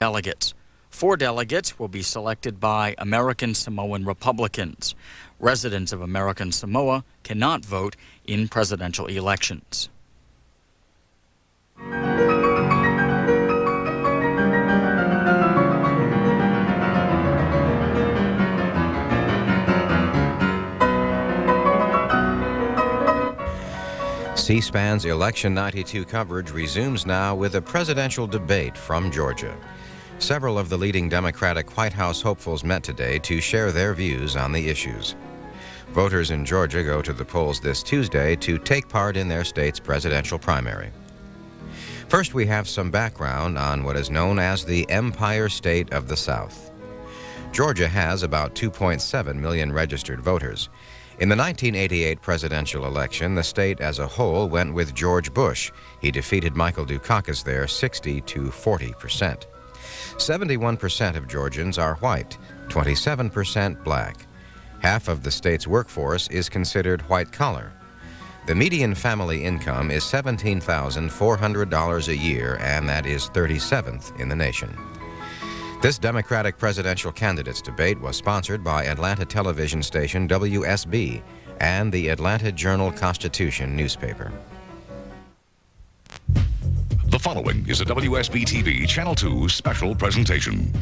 delegates. 4 delegates will be selected by American Samoan Republicans. Residents of American Samoa cannot vote in presidential elections. C-SPAN's Election 92 coverage resumes now with a presidential debate from Georgia. Several of the leading Democratic White House hopefuls met today to share their views on the issues. Voters in Georgia go to the polls this Tuesday to take part in their state's presidential primary. First, we have some background on what is known as the Empire State of the South. Georgia has about 2.7 million registered voters. In the 1988 presidential election, the state as a whole went with George Bush. He defeated Michael Dukakis there 60 to 40%. 71% of Georgians are white, 27% black. Half of the state's workforce is considered white-collar. The median family income is $17,400 a year, and that is 37th in the nation. This Democratic presidential candidates debate was sponsored by Atlanta television station WSB and the Atlanta Journal-Constitution newspaper. The following is a WSB-TV Channel 2 special presentation.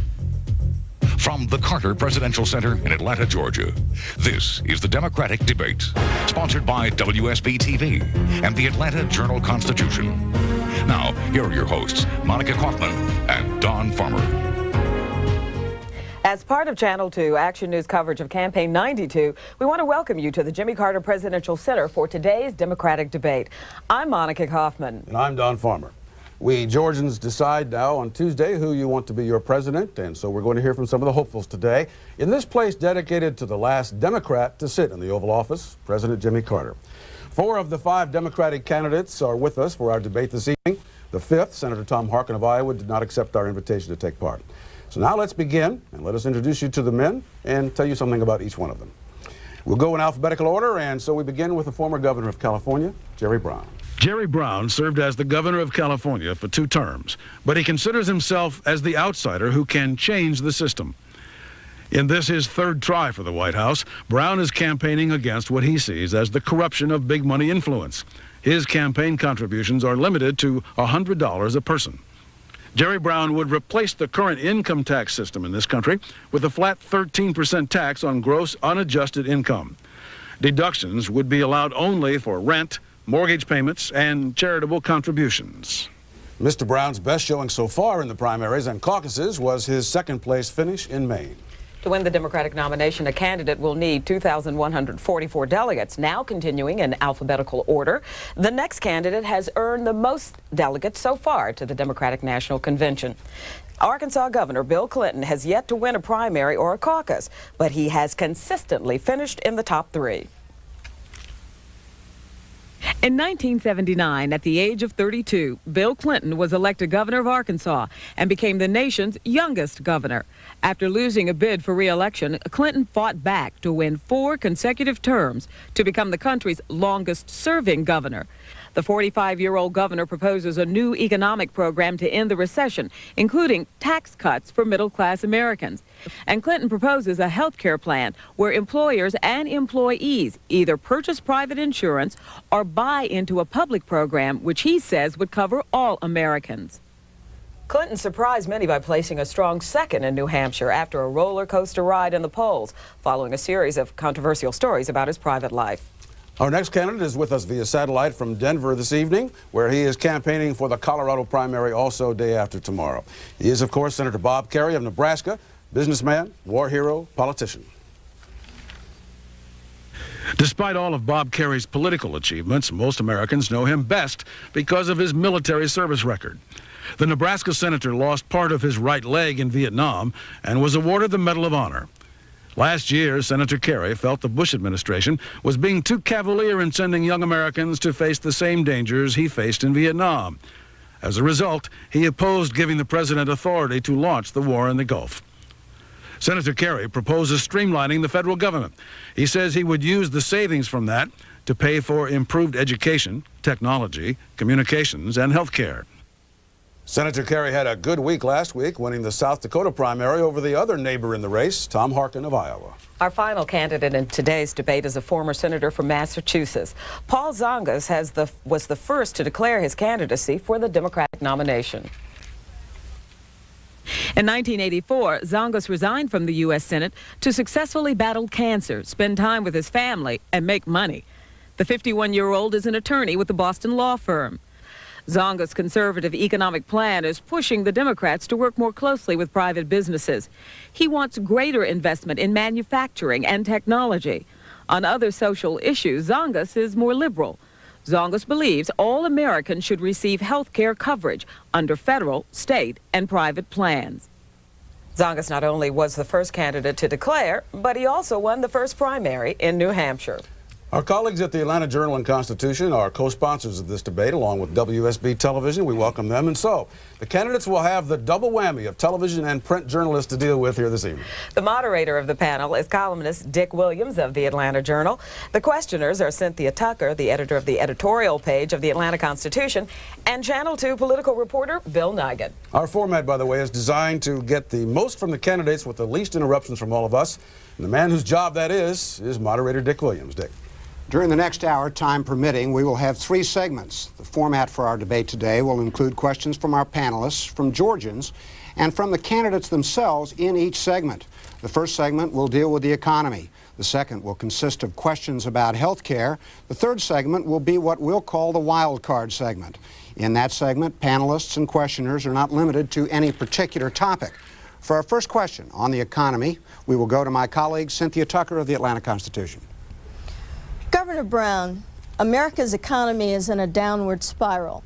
From the Carter Presidential Center in Atlanta, Georgia, this is the Democratic Debate, sponsored by WSB-TV and the Atlanta Journal-Constitution. Now, here are your hosts, Monica Kaufman and Don Farmer. As part of Channel 2 Action News coverage of Campaign 92, we want to welcome you to the Jimmy Carter Presidential Center for today's Democratic Debate. I'm Monica Kaufman. And I'm Don Farmer. We Georgians decide now on Tuesday who you want to be your president, and so we're going to hear from some of the hopefuls today in this place dedicated to the last Democrat to sit in the Oval Office, President Jimmy Carter. 4 of the 5 Democratic candidates are with us for our debate this evening. The 5th, Senator Tom Harkin of Iowa, did not accept our invitation to take part. So now let's begin, and let us introduce you to the men and tell you something about each one of them. We'll go in alphabetical order, and so we begin with the former governor of California, Jerry Brown. Jerry Brown served as the governor of California for 2 terms, but he considers himself as the outsider who can change the system. In this, his 3rd try for the White House, Brown is campaigning against what he sees as the corruption of big money influence. His campaign contributions are limited to $100 a person. Jerry Brown would replace the current income tax system in this country with a flat 13% tax on gross unadjusted income. Deductions would be allowed only for rent, mortgage payments, and charitable contributions. Mr. Brown's best showing so far in the primaries and caucuses was his 2nd place finish in Maine. To win the Democratic nomination, a candidate will need 2,144 delegates. Now continuing in alphabetical order, the next candidate has earned the most delegates so far to the Democratic National Convention. Arkansas Governor Bill Clinton has yet to win a primary or a caucus, but he has consistently finished in the top 3. In 1979, at the age of 32, Bill Clinton was elected governor of Arkansas and became the nation's youngest governor. After losing a bid for re-election, Clinton fought back to win 4 consecutive terms to become the country's longest-serving governor. The 45-year-old governor proposes a new economic program to end the recession, including tax cuts for middle-class Americans. And Clinton proposes a health care plan where employers and employees either purchase private insurance or buy into a public program, which he says would cover all Americans. Clinton surprised many by placing a strong 2nd in New Hampshire after a roller coaster ride in the polls, following a series of controversial stories about his private life. Our next candidate is with us via satellite from Denver this evening, where he is campaigning for the Colorado primary also day after tomorrow. He is, of course, Senator Bob Kerrey of Nebraska, businessman, war hero, politician. Despite all of Bob Kerrey's political achievements, most Americans know him best because of his military service record. The Nebraska senator lost part of his right leg in Vietnam and was awarded the Medal of Honor. Last year, Senator Kerrey felt the Bush administration was being too cavalier in sending young Americans to face the same dangers he faced in Vietnam. As a result, he opposed giving the president authority to launch the war in the Gulf. Senator Kerrey proposes streamlining the federal government. He says he would use the savings from that to pay for improved education, technology, communications, and health care. Senator Kerry had a good week last week, winning the South Dakota primary over the other neighbor in the race, Tom Harkin of Iowa. Our final candidate in today's debate is a former senator from Massachusetts. Paul Zongas was the first to declare his candidacy for the Democratic nomination. In 1984, Zongas resigned from the U.S. Senate to successfully battle cancer, spend time with his family, and make money. The 51-year-old is an attorney with the Boston law firm. Zongas' conservative economic plan is pushing the Democrats to work more closely with private businesses. He wants greater investment in manufacturing and technology. On other social issues, Zongas is more liberal. Zongas believes all Americans should receive health care coverage under federal, state, and private plans. Zongas not only was the first candidate to declare, but he also won the first primary in New Hampshire. Our colleagues at the Atlanta Journal and Constitution are co-sponsors of this debate, along with WSB Television. We welcome them. And so, the candidates will have the double whammy of television and print journalists to deal with here this evening. The moderator of the panel is columnist Dick Williams of the Atlanta Journal. The questioners are Cynthia Tucker, the editor of the editorial page of the Atlanta Constitution, and Channel 2 political reporter Bill Nigut. Our format, by the way, is designed to get the most from the candidates with the least interruptions from all of us. And the man whose job that is moderator Dick Williams. Dick. During the next hour, time permitting, we will have 3 segments. The format for our debate today will include questions from our panelists, from Georgians, and from the candidates themselves in each segment. The first segment will deal with the economy. The second will consist of questions about health care. The third segment will be what we'll call the wild card segment. In that segment, panelists and questioners are not limited to any particular topic. For our first question on the economy, we will go to my colleague Cynthia Tucker of the Atlanta Constitution. Governor Brown, America's economy is in a downward spiral.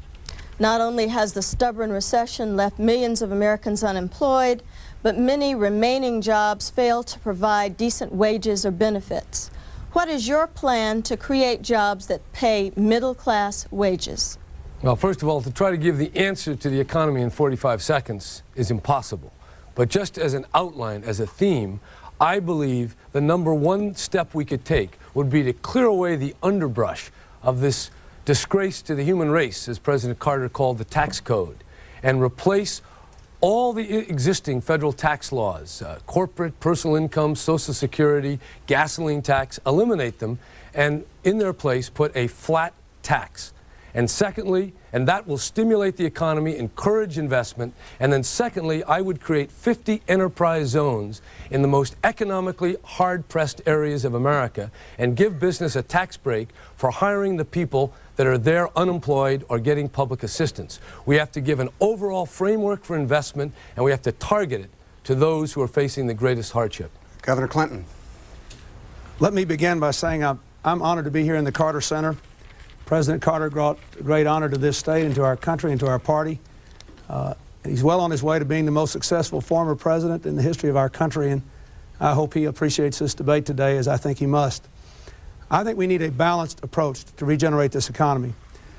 Not only has the stubborn recession left millions of Americans unemployed, but many remaining jobs fail to provide decent wages or benefits. What is your plan to create jobs that pay middle-class wages? Well, first of all, to try to give the answer to the economy in 45 seconds is impossible. But just as an outline, as a theme, I believe the number one step we could take would be to clear away the underbrush of this disgrace to the human race, as President Carter called the tax code, and replace all the existing federal tax laws, corporate, personal income, Social Security, gasoline tax, eliminate them, and in their place put a flat tax. And secondly, and that will stimulate the economy, encourage investment. And then secondly, I would create 50 enterprise zones in the most economically hard-pressed areas of America and give business a tax break for hiring the people that are there unemployed or getting public assistance. We have to give an overall framework for investment, and we have to target it to those who are facing the greatest hardship. Governor Clinton. Let me begin by saying I'm honored to be here in the Carter Center. President Carter brought great honor to this state and to our country and to our party. He's well on his way to being the most successful former president in the history of our country, and I hope he appreciates this debate today, as I think he must. I think we need a balanced approach to regenerate this economy.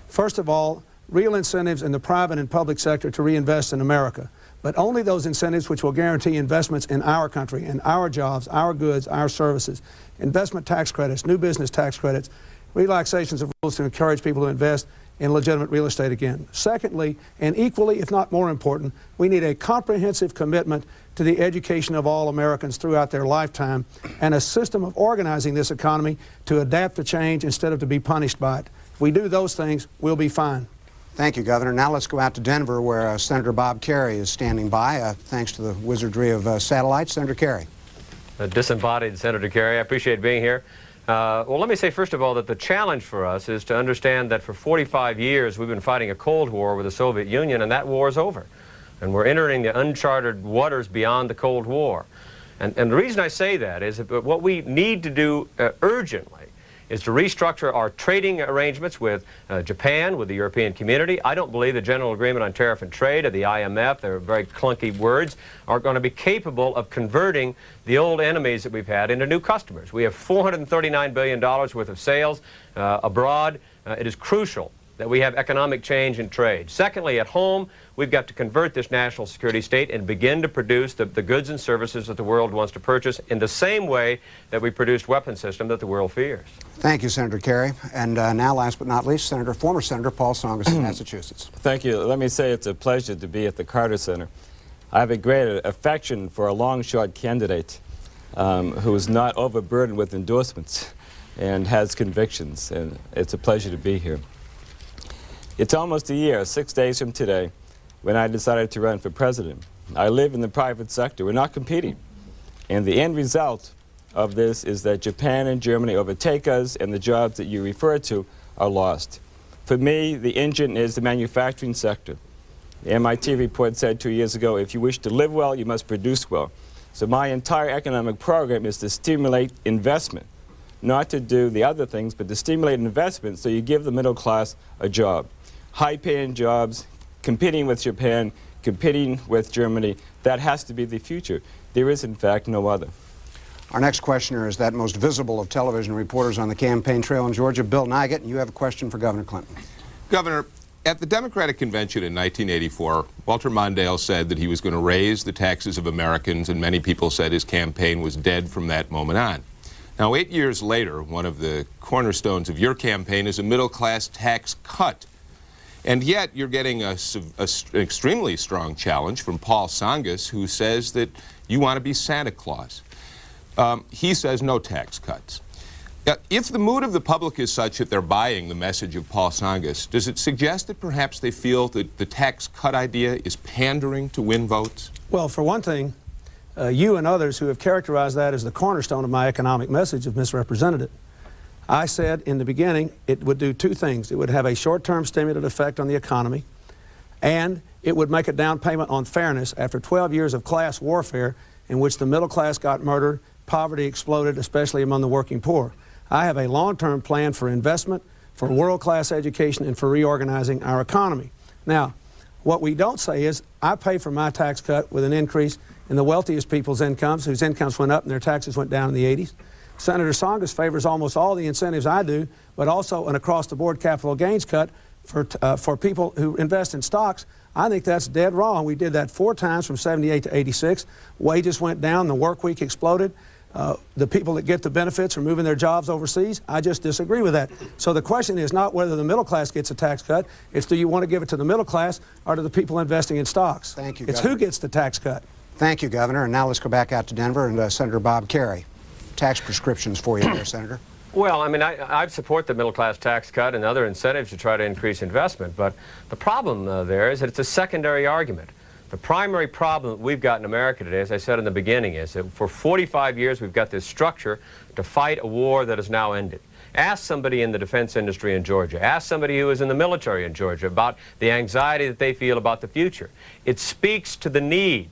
First of all, real incentives in the private and public sector to reinvest in America, but only those incentives which will guarantee investments in our country, in our jobs, our goods, our services, investment tax credits, new business tax credits, relaxations of rules to encourage people to invest in legitimate real estate again. Secondly, and equally, if not more important, we need a comprehensive commitment to the education of all Americans throughout their lifetime and a system of organizing this economy to adapt to change instead of to be punished by it. If we do those things, we'll be fine. Thank you, Governor. Now let's go out to Denver, where Senator Bob Kerrey is standing by, thanks to the wizardry of satellites. Senator Kerrey. Disembodied Senator Kerrey, I appreciate being here. Well, let me say, first of all, that the challenge for us is to understand that for 45 years we've been fighting a Cold War with the Soviet Union, and that war is over. And we're entering the uncharted waters beyond the Cold War. And the reason I say that is that what we need to do urgently is to restructure our trading arrangements with Japan, with the European community. I don't believe the General Agreement on Tariff and Trade or the IMF, they're very clunky words, are going to be capable of converting the old enemies that we've had into new customers. We have $439 billion worth of sales abroad. It is crucial that we have economic change and trade. Secondly, at home, we've got to convert this national security state and begin to produce the goods and services that the world wants to purchase in the same way that we produced weapons systems that the world fears. Thank you, Senator Kerry. And now, last but not least, former Senator Paul Tsongas of Massachusetts. Thank you. Let me say it's a pleasure to be at the Carter Center. I have a great affection for a long-shot candidate who is not overburdened with endorsements and has convictions, and it's a pleasure to be here. It's almost a year, 6 days from today, when I decided to run for president. I live in the private sector. We're not competing. And the end result of this is that Japan and Germany overtake us, and the jobs that you refer to are lost. For me, the engine is the manufacturing sector. The MIT report said 2 years ago, if you wish to live well, you must produce well. So my entire economic program is to stimulate investment, not to do the other things, but to stimulate investment so you give the middle class a job. High-paying jobs, competing with Japan, competing with Germany, that has to be the future. There is, in fact, no other. Our next questioner is that most visible of television reporters on the campaign trail in Georgia, Bill Nigut, and you have a question for Governor Clinton. Governor, at the Democratic Convention in 1984, Walter Mondale said that he was going to raise the taxes of Americans, and many people said his campaign was dead from that moment on. Now, 8 years later, one of the cornerstones of your campaign is a middle-class tax cut. And yet, you're getting an extremely strong challenge from Paul Tsongas, who says that you want to be Santa Claus. He says no tax cuts. If the mood of the public is such that they're buying the message of Paul Tsongas, does it suggest that perhaps they feel that the tax cut idea is pandering to win votes? Well, for one thing, you and others who have characterized that as the cornerstone of my economic message have misrepresented it. I said in the beginning it would do two things. It would have a short-term stimulative effect on the economy, and it would make a down payment on fairness after 12 years of class warfare in which the middle class got murdered, poverty exploded, especially among the working poor. I have a long-term plan for investment, for world-class education, and for reorganizing our economy. Now, what we don't say is I pay for my tax cut with an increase in the wealthiest people's incomes, whose incomes went up and their taxes went down in the 80s. Senator Tsongas favors almost all the incentives I do, but also an across-the-board capital gains cut for people who invest in stocks. I think that's dead wrong. We did that 4 times from 78 to 86. Wages went down, the work week exploded. The people that get the benefits are moving their jobs overseas. I just disagree with that. So the question is not whether the middle class gets a tax cut, it's do you want to give it to the middle class or to the people investing in stocks? Thank you, It's Governor. who gets the tax cut. Thank you, Governor. And now let's go back out to Denver and Senator Bob Kerrey. Tax prescriptions for you there, Senator. Well, I mean, I support the middle-class tax cut and other incentives to try to increase investment, but the problem there is that it's a secondary argument. The primary problem that we've got in America today, as I said in the beginning, is that for 45 years we've got this structure to fight a war that is now ended. Ask somebody in the defense industry in Georgia, ask somebody who is in the military in Georgia about the anxiety that they feel about the future. It speaks to the need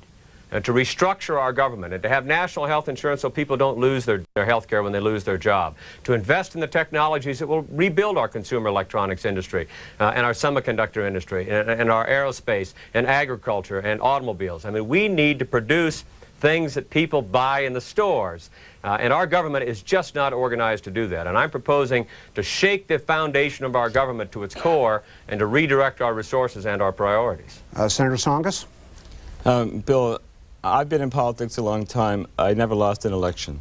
to restructure our government and to have national health insurance so people don't lose their health care when they lose their job, to invest in the technologies that will rebuild our consumer electronics industry and our semiconductor industry and our aerospace and agriculture and automobiles. I mean, we need to produce things that people buy in the stores. And our government is just not organized to do that. And I'm proposing to shake the foundation of our government to its core and to redirect our resources and our priorities. Senator Tsongas? Bill, I've been in politics a long time. I never lost an election.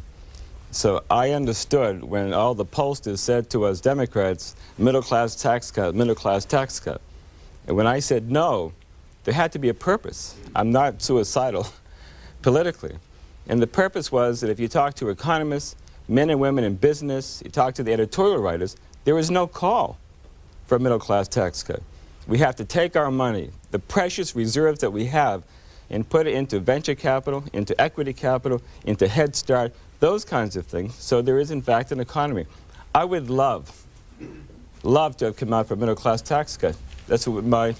So I understood when all the pollsters said to us Democrats, middle-class tax cut, middle-class tax cut. And when I said no, there had to be a purpose. I'm not suicidal politically. And the purpose was that if you talk to economists, men and women in business, you talk to the editorial writers, there was no call for a middle-class tax cut. We have to take our money, the precious reserves that we have, and put it into venture capital, into equity capital, into Head Start, those kinds of things. So there is, in fact, an economy. I would love to have come out for a middle-class tax cut. That's what my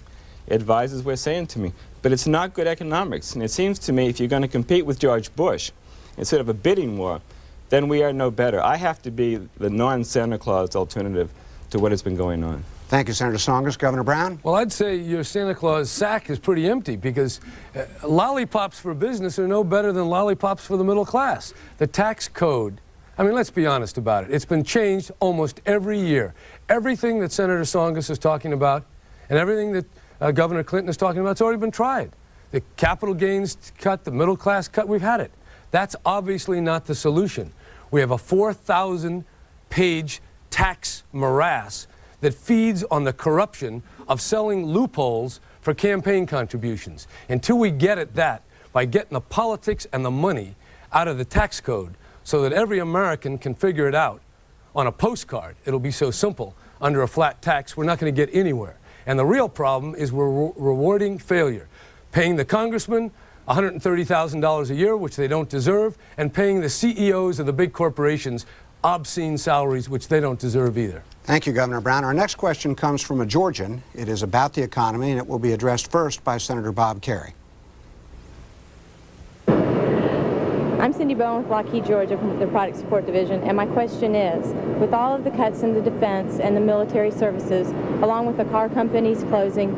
advisors were saying to me. But it's not good economics. And it seems to me if you're going to compete with George Bush instead of a bidding war, then we are no better. I have to be the non-Santa Claus alternative to what has been going on. Thank you, Senator Tsongas. Governor Brown? Well, I'd say your Santa Claus sack is pretty empty because lollipops for business are no better than lollipops for the middle class. The tax code I mean, let's be honest about it. It's been changed almost every year. Everything that Senator Tsongas is talking about and everything that Governor Clinton is talking about, it's already been tried. The capital gains cut, the middle class cut, we've had it. That's obviously not the solution. We have a 4,000-page tax morass that feeds on the corruption of selling loopholes for campaign contributions. Until we get at that, by getting the politics and the money out of the tax code so that every American can figure it out on a postcard, it'll be so simple. Under a flat tax, we're not going to get anywhere. And the real problem is we're rewarding failure, paying the congressman $130,000 a year, which they don't deserve, and paying the CEOs of the big corporations obscene salaries, which they don't deserve either. Thank you, Governor Brown. Our next question comes from a Georgian. It is about the economy, and it will be addressed first by Senator Bob Kerrey. I'm Cindy Bowen with Lockheed Georgia from the Product Support Division, and my question is, with all of the cuts in the defense and the military services, along with the car companies closing,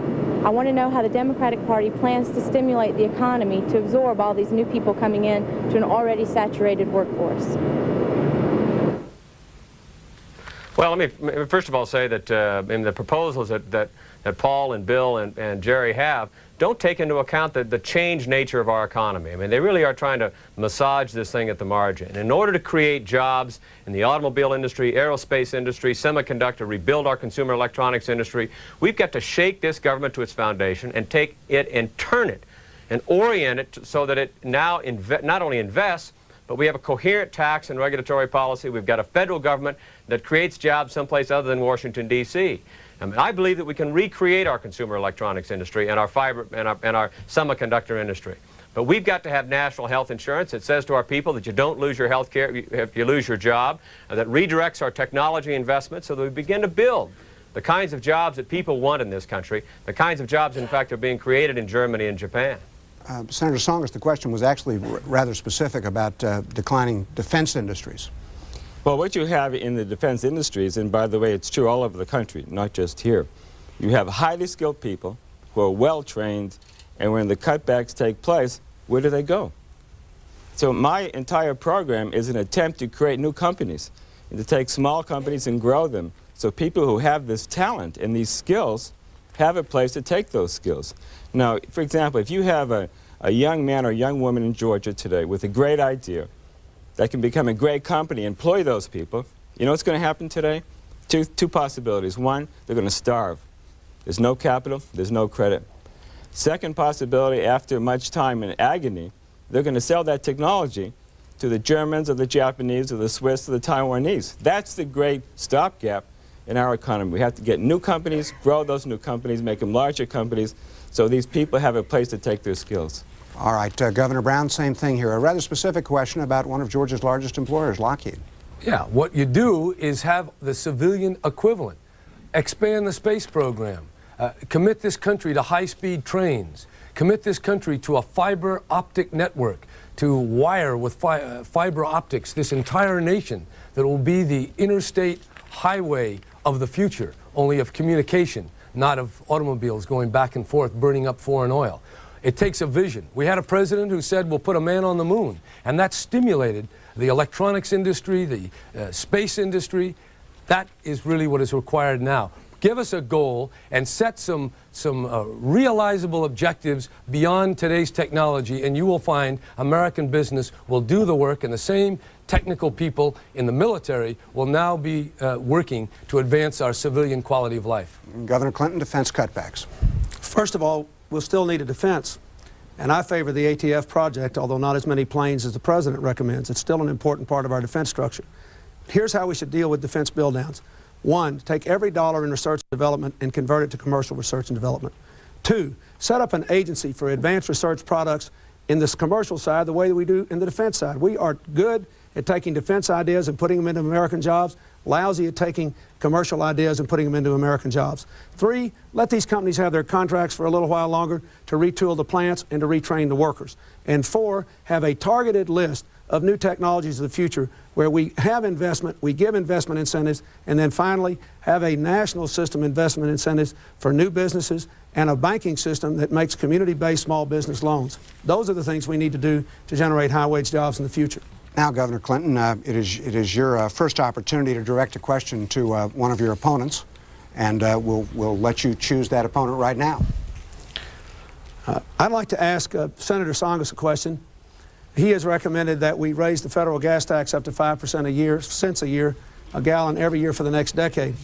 I want to know how the Democratic Party plans to stimulate the economy to absorb all these new people coming in to an already saturated workforce. Well, let me first of all say that in the proposals that Paul and Bill and Jerry have don't take into account the changed nature of our economy. I mean, they really are trying to massage this thing at the margin. In order to create jobs in the automobile industry, aerospace industry, semiconductor, rebuild our consumer electronics industry, we've got to shake this government to its foundation and take it and turn it and orient it so that it now not only invests, but we have a coherent tax and regulatory policy. We've got a federal government that creates jobs someplace other than Washington, D.C. I mean, I believe that we can recreate our consumer electronics industry and our fiber and our semiconductor industry. But we've got to have national health insurance that says to our people that you don't lose your health care if you lose your job, that redirects our technology investments so that we begin to build the kinds of jobs that people want in this country, the kinds of jobs, in fact, are being created in Germany and Japan. Senator Tsongas, the question was actually rather specific about declining defense industries. Well, what you have in the defense industries, and by the way, it's true all over the country, not just here, you have highly skilled people who are well-trained, and when the cutbacks take place, where do they go? So my entire program is an attempt to create new companies and to take small companies and grow them so people who have this talent and these skills have a place to take those skills. Now, for example, if you have a young man or young woman in Georgia today with a great idea that can become a great company, employ those people, you know what's going to happen today? Two possibilities. One, they're going to starve. There's no capital, there's no credit. Second possibility, after much time and agony, they're going to sell that technology to the Germans or the Japanese or the Swiss or the Taiwanese. That's the great stopgap in our economy. We have to get new companies, grow those new companies, make them larger companies, so these people have a place to take their skills. All right, Governor Brown, same thing here. A rather specific question about one of Georgia's largest employers, Lockheed. Yeah, what you do is have the civilian equivalent. Expand the space program. Commit this country to high-speed trains. Commit this country to a fiber optic network, to wire with fiber optics this entire nation that will be the interstate highway of the future, only of communication, not of automobiles going back and forth burning up foreign oil. It takes a vision. We had a president who said we'll put a man on the moon, and that stimulated the electronics industry, the space industry. That is really what is required now. Give us a goal and set some realizable objectives beyond today's technology, and you will find American business will do the work, and the same technical people in the military will now be working to advance our civilian quality of life. Governor Clinton, defense cutbacks. First of all, we'll still need a defense, and I favor the ATF project, although not as many planes as the president recommends. It's still an important part of our defense structure. Here's how we should deal with defense build-downs. One, take every dollar in research and development and convert it to commercial research and development. Two, set up an agency for advanced research products in this commercial side the way that we do in the defense side. We are good at taking defense ideas and putting them into American jobs, lousy at taking commercial ideas and putting them into American jobs. Three, let these companies have their contracts for a little while longer to retool the plants and to retrain the workers. And four, have a targeted list of new technologies of the future where we have investment, we give investment incentives, and then finally have a national system investment incentives for new businesses and a banking system that makes community-based small business loans. Those are the things we need to do to generate high-wage jobs in the future. Now, Governor Clinton, it is your first opportunity to direct a question to one of your opponents, and we'll let you choose that opponent right now. I'd like to ask Senator Tsongas a question. He has recommended that we raise the federal gas tax up to 5% a year, cents a year, a gallon every year for the next decade.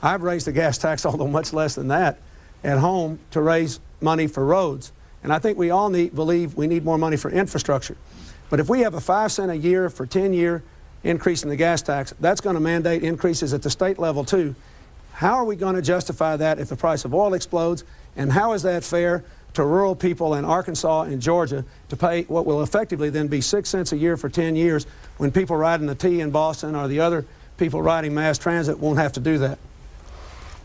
I've raised the gas tax, although much less than that, at home to raise money for roads. And I think we all believe we need more money for infrastructure. But if we have a 5 cent a year for 10-year increase in the gas tax, that's going to mandate increases at the state level too. How are we going to justify that if the price of oil explodes? And how is that fair to rural people in Arkansas and Georgia to pay what will effectively then be 6 cents a year for 10 years when people riding the T in Boston or the other people riding mass transit won't have to do that?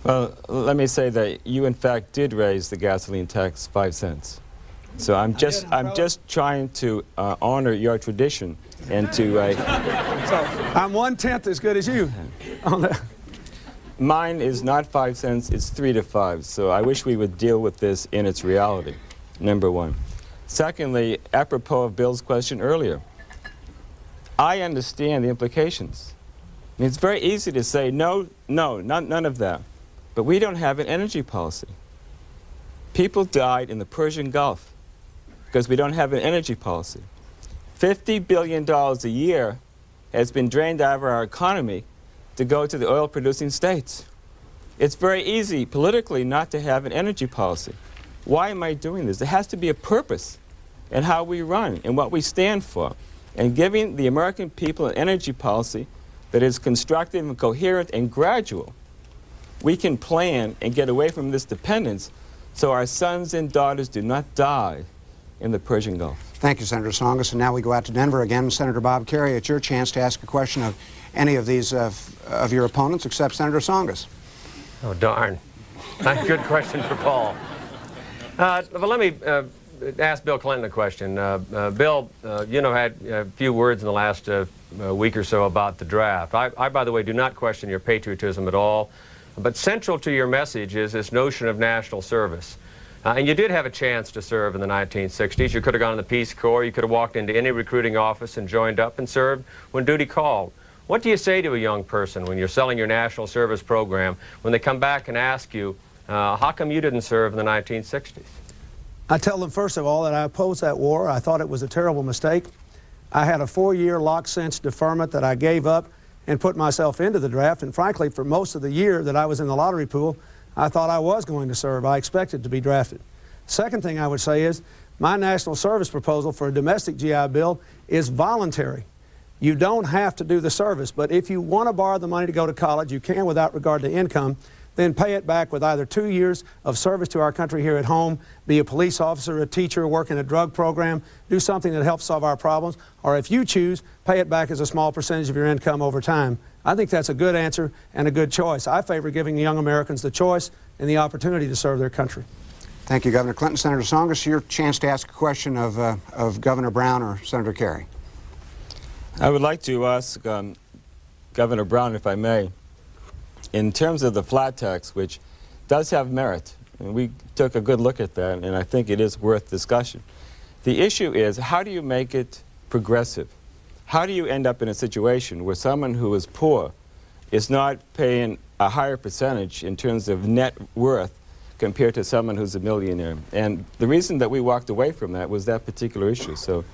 Well, let me say that you, in fact, did raise the gasoline tax 5 cents. So I'm just trying to honor your tradition and to. So I'm 1/10 as good as you on that. Mine is not 5 cents; it's 3 to 5. So I wish we would deal with this in its reality. Number one. Secondly, apropos of Bill's question earlier, I understand the implications. I mean, it's very easy to say no, none of that, but we don't have an energy policy. People died in the Persian Gulf because we don't have an energy policy. $50 billion a year has been drained out of our economy to go to the oil-producing states. It's very easy politically not to have an energy policy. Why am I doing this? There has to be a purpose in how we run and what we stand for. And giving the American people an energy policy that is constructive and coherent and gradual, we can plan and get away from this dependence so our sons and daughters do not die in the Persian Gulf. Thank you, Senator Tsongas. And now we go out to Denver again. Senator Bob Kerrey, it's your chance to ask a question of any of these of your opponents except Senator Tsongas. Oh, darn. Good question for Paul. But let me ask Bill Clinton a question. Bill, had a few words in the last week or so about the draft. I, by the way, do not question your patriotism at all. But central to your message is this notion of national service. And you did have a chance to serve in the 1960s. You could have gone in the Peace Corps. You could have walked into any recruiting office and joined up and served when duty called. What do you say to a young person when you're selling your national service program, when they come back and ask you, how come you didn't serve in the 1960s? I tell them, first of all, that I opposed that war. I thought it was a terrible mistake. I had a 4-year lock-cinch deferment that I gave up and put myself into the draft. And frankly, for most of the year that I was in the lottery pool, I thought I was going to serve. I expected to be drafted. Second thing I would say is my national service proposal for a domestic GI Bill is voluntary. You don't have to do the service, but if you want to borrow the money to go to college, you can without regard to income, then pay it back with either 2 years of service to our country here at home, be a police officer, a teacher, work in a drug program, do something that helps solve our problems, or if you choose, pay it back as a small percentage of your income over time. I think that's a good answer and a good choice. I favor giving young Americans the choice and the opportunity to serve their country. Thank you, Governor Clinton. Senator Tsongas, your chance to ask a question of Governor Brown or Senator Kerrey. I would like to ask Governor Brown, if I may, in terms of the flat tax, which does have merit, and we took a good look at that, and I think it is worth discussion. The issue is, how do you make it progressive? How do you end up in a situation where someone who is poor is not paying a higher percentage in terms of net worth compared to someone who's a millionaire? And the reason that we walked away from that was that particular issue. So,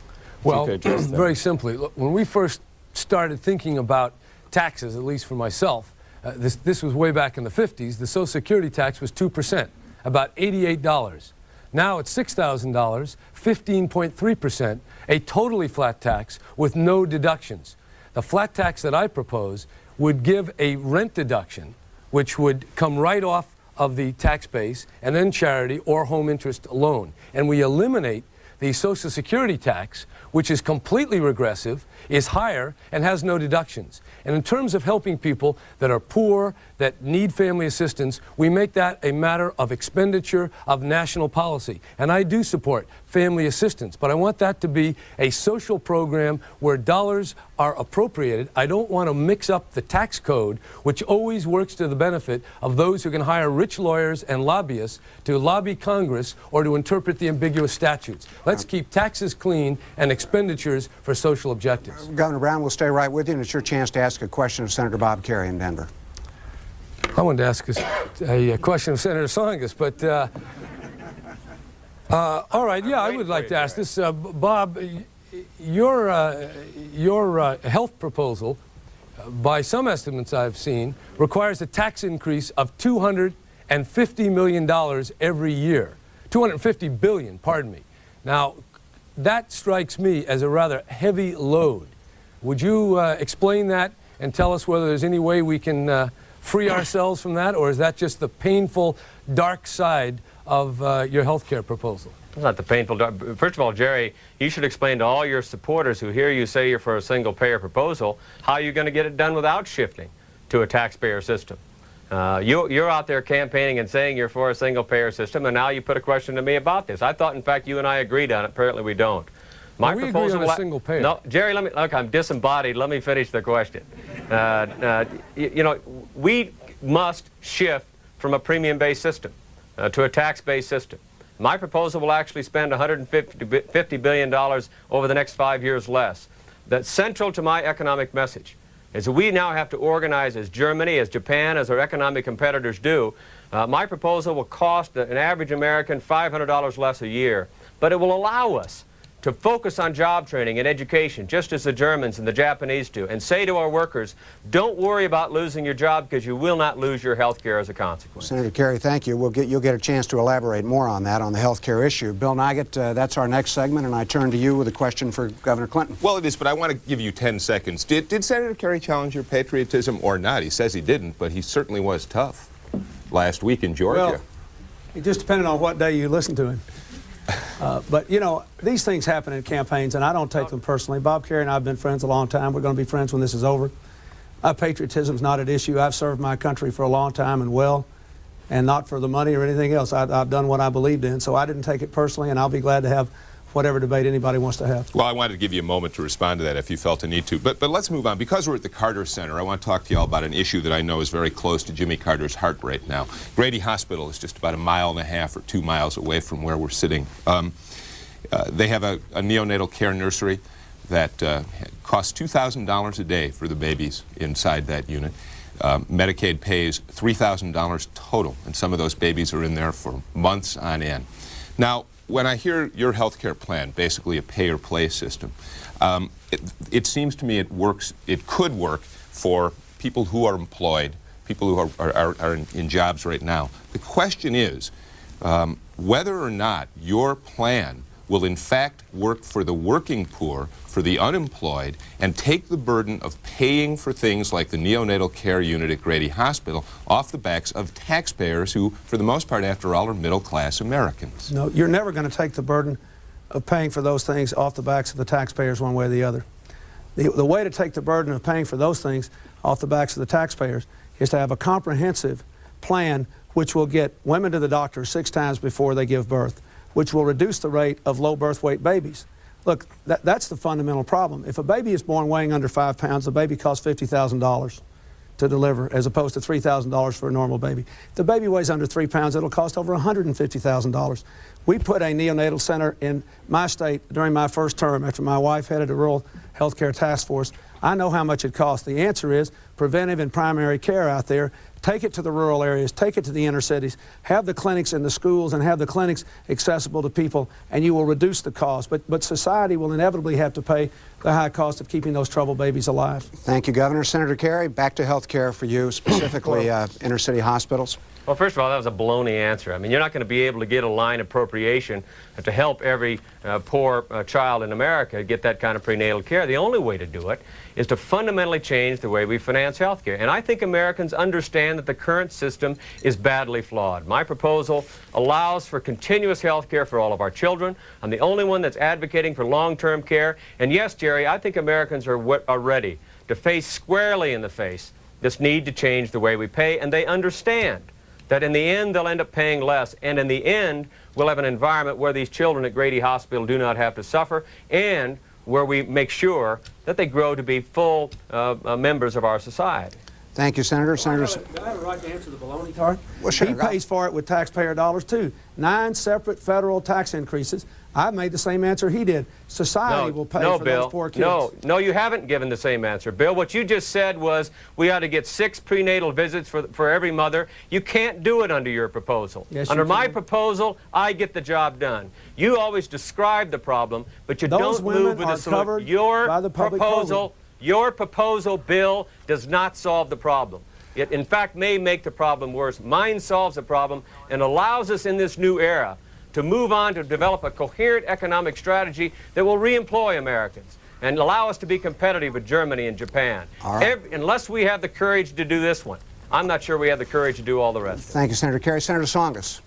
well, very simply, look, when we first started thinking about taxes, at least for myself, this was way back in the 50s, the Social Security tax was 2%, about $88. Now it's $6,000, 15.3%, a totally flat tax with no deductions. The flat tax that I propose would give a rent deduction, which would come right off of the tax base, and then charity or home interest alone. And we eliminate the Social Security tax, which is completely regressive, is higher, and has no deductions. And in terms of helping people that are poor, that need family assistance, we make that a matter of expenditure of national policy. And I do support family assistance, but I want that to be a social program where dollars are appropriated. I don't want to mix up the tax code, which always works to the benefit of those who can hire rich lawyers and lobbyists to lobby Congress or to interpret the ambiguous statutes. Let's keep taxes clean and expenditures for social objectives. Governor Brown, we'll stay right with you, and it's your chance to ask a question of Senator Bob Kerrey in Denver. I wanted to ask a question of Senator Tsongas, but all right, yeah, I would like to ask this. Bob, your health proposal, by some estimates I've seen, requires a tax increase of $250 million every year. $250 billion, pardon me. Now, that strikes me as a rather heavy load. Would you explain that and tell us whether there's any way we can free ourselves from that, or is that just the painful, dark side of your health care proposal? It's not the painful dark. First of all, Jerry, you should explain to all your supporters who hear you say you're for a single-payer proposal how you're going to get it done without shifting to a taxpayer system. You're out there campaigning and saying you're for a single-payer system, and now you put a question to me about this. I thought, in fact, you and I agreed on it. Apparently, we don't. My we proposal agree on a single payer. No, Jerry, look, I'm disembodied. Let me finish the question. You know, we must shift from a premium-based system to a tax-based system. My proposal will actually spend $150 billion over the next 5 years less. That's central to my economic message is that we now have to organize as Germany, as Japan, as our economic competitors do. My proposal will cost an average American $500 less a year, but it will allow us to focus on job training and education, just as the Germans and the Japanese do, and say to our workers, don't worry about losing your job because you will not lose your health care as a consequence. Senator Kerrey, thank you. You'll get a chance to elaborate more on that, on the health care issue. Bill Nigut, that's our next segment, and I turn to you with a question for Governor Clinton. Well, it is, but I want to give you 10 seconds. Did Senator Kerrey challenge your patriotism or not? He says he didn't, but he certainly was tough last week in Georgia. Well, it just depended on what day you listened to him. But, you know, these things happen in campaigns, and I don't take them personally. Bob Kerrey and I have been friends a long time. We're going to be friends when this is over. My patriotism's not at issue. I've served my country for a long time and well, and not for the money or anything else. I've done what I believed in, so I didn't take it personally, and I'll be glad to have whatever debate anybody wants to have. Well, I wanted to give you a moment to respond to that if you felt a need to. But let's move on. Because we're at the Carter Center, I want to talk to you all about an issue that I know is very close to Jimmy Carter's heart right now. Grady Hospital is just about 1.5 miles or 2 miles away from where we're sitting. They have a neonatal care nursery that costs $2,000 a day for the babies inside that unit. Medicaid pays $3,000 total, and some of those babies are in there for months on end. Now, when I hear your health care plan, basically a pay-or-play system, it seems to me it could work for people who are employed, people who are in jobs right now. The question is whether or not your plan will in fact work for the working poor, for the unemployed, and take the burden of paying for things like the neonatal care unit at Grady Hospital off the backs of taxpayers who, for the most part, after all, are middle-class Americans. No, you're never going to take the burden of paying for those things off the backs of the taxpayers one way or the other. The way to take the burden of paying for those things off the backs of the taxpayers is to have a comprehensive plan which will get women to the doctor 6 times before they give birth, which will reduce the rate of low birth weight babies. Look, that's the fundamental problem. If a baby is born weighing under 5 pounds, the baby costs $50,000 to deliver, as opposed to $3,000 for a normal baby. If the baby weighs under 3 pounds, it'll cost over $150,000. We put a neonatal center in my state during my first term after my wife headed a rural health care task force. I know how much it costs. The answer is preventive and primary care out there. Take it to the rural areas, take it to the inner cities, have the clinics in the schools and have the clinics accessible to people, and you will reduce the cost. But society will inevitably have to pay the high cost of keeping those troubled babies alive. Thank you, Governor. Senator Kerrey, back to health care for you, specifically inner city hospitals. Well, first of all, that was a baloney answer. I mean, you're not going to be able to get a line appropriation to help every poor child in America get that kind of prenatal care. The only way to do it is to fundamentally change the way we finance health care. And I think Americans understand that the current system is badly flawed. My proposal allows for continuous health care for all of our children. I'm the only one that's advocating for long-term care. And yes, Jerry, I think Americans are ready to face squarely in the face this need to change the way we pay, and they understand that in the end they'll end up paying less, and in the end we'll have an environment where these children at Grady Hospital do not have to suffer, and where we make sure that they grow to be full members of our society. Thank you, Senator. Do I have a right to answer the baloney card? Well, sure. He pays for it with taxpayer dollars, too. 9 separate federal tax increases. I made the same answer he did. Society will pay for those poor kids. No, you haven't given the same answer, Bill. What you just said was we ought to get 6 prenatal visits for every mother. You can't do it under your proposal. Yes, under you my can. proposal, I get the job done. You always describe the problem, but you don't move with the solution. Your proposal, Bill, does not solve the problem. It, in fact, may make the problem worse. Mine solves the problem and allows us in this new era to move on to develop a coherent economic strategy that will reemploy Americans and allow us to be competitive with Germany and Japan. Unless we have the courage to do this one, I'm not sure we have the courage to do all the rest. Thank you, Senator Kerry. Senator Tsongas,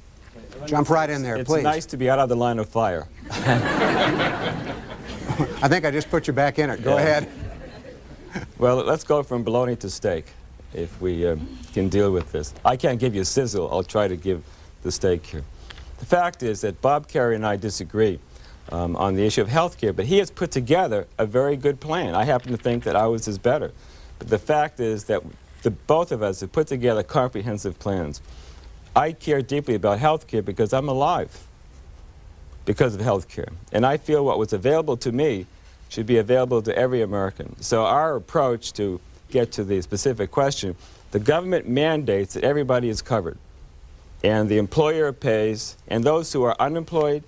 jump right in there, please. It's nice to be out of the line of fire. I think I just put you back in it. Go ahead. Well, let's go from bologna to steak, if we can deal with this. I can't give you sizzle. I'll try to give the steak here. The fact is that Bob Kerry and I disagree on the issue of health care, but he has put together a very good plan. I happen to think that ours is better. But the fact is that both of us have put together comprehensive plans. I care deeply about health care because I'm alive because of health care. And I feel what was available to me should be available to every American. So our approach, to get to the specific question, the government mandates that everybody is covered. And the employer pays, and those who are unemployed,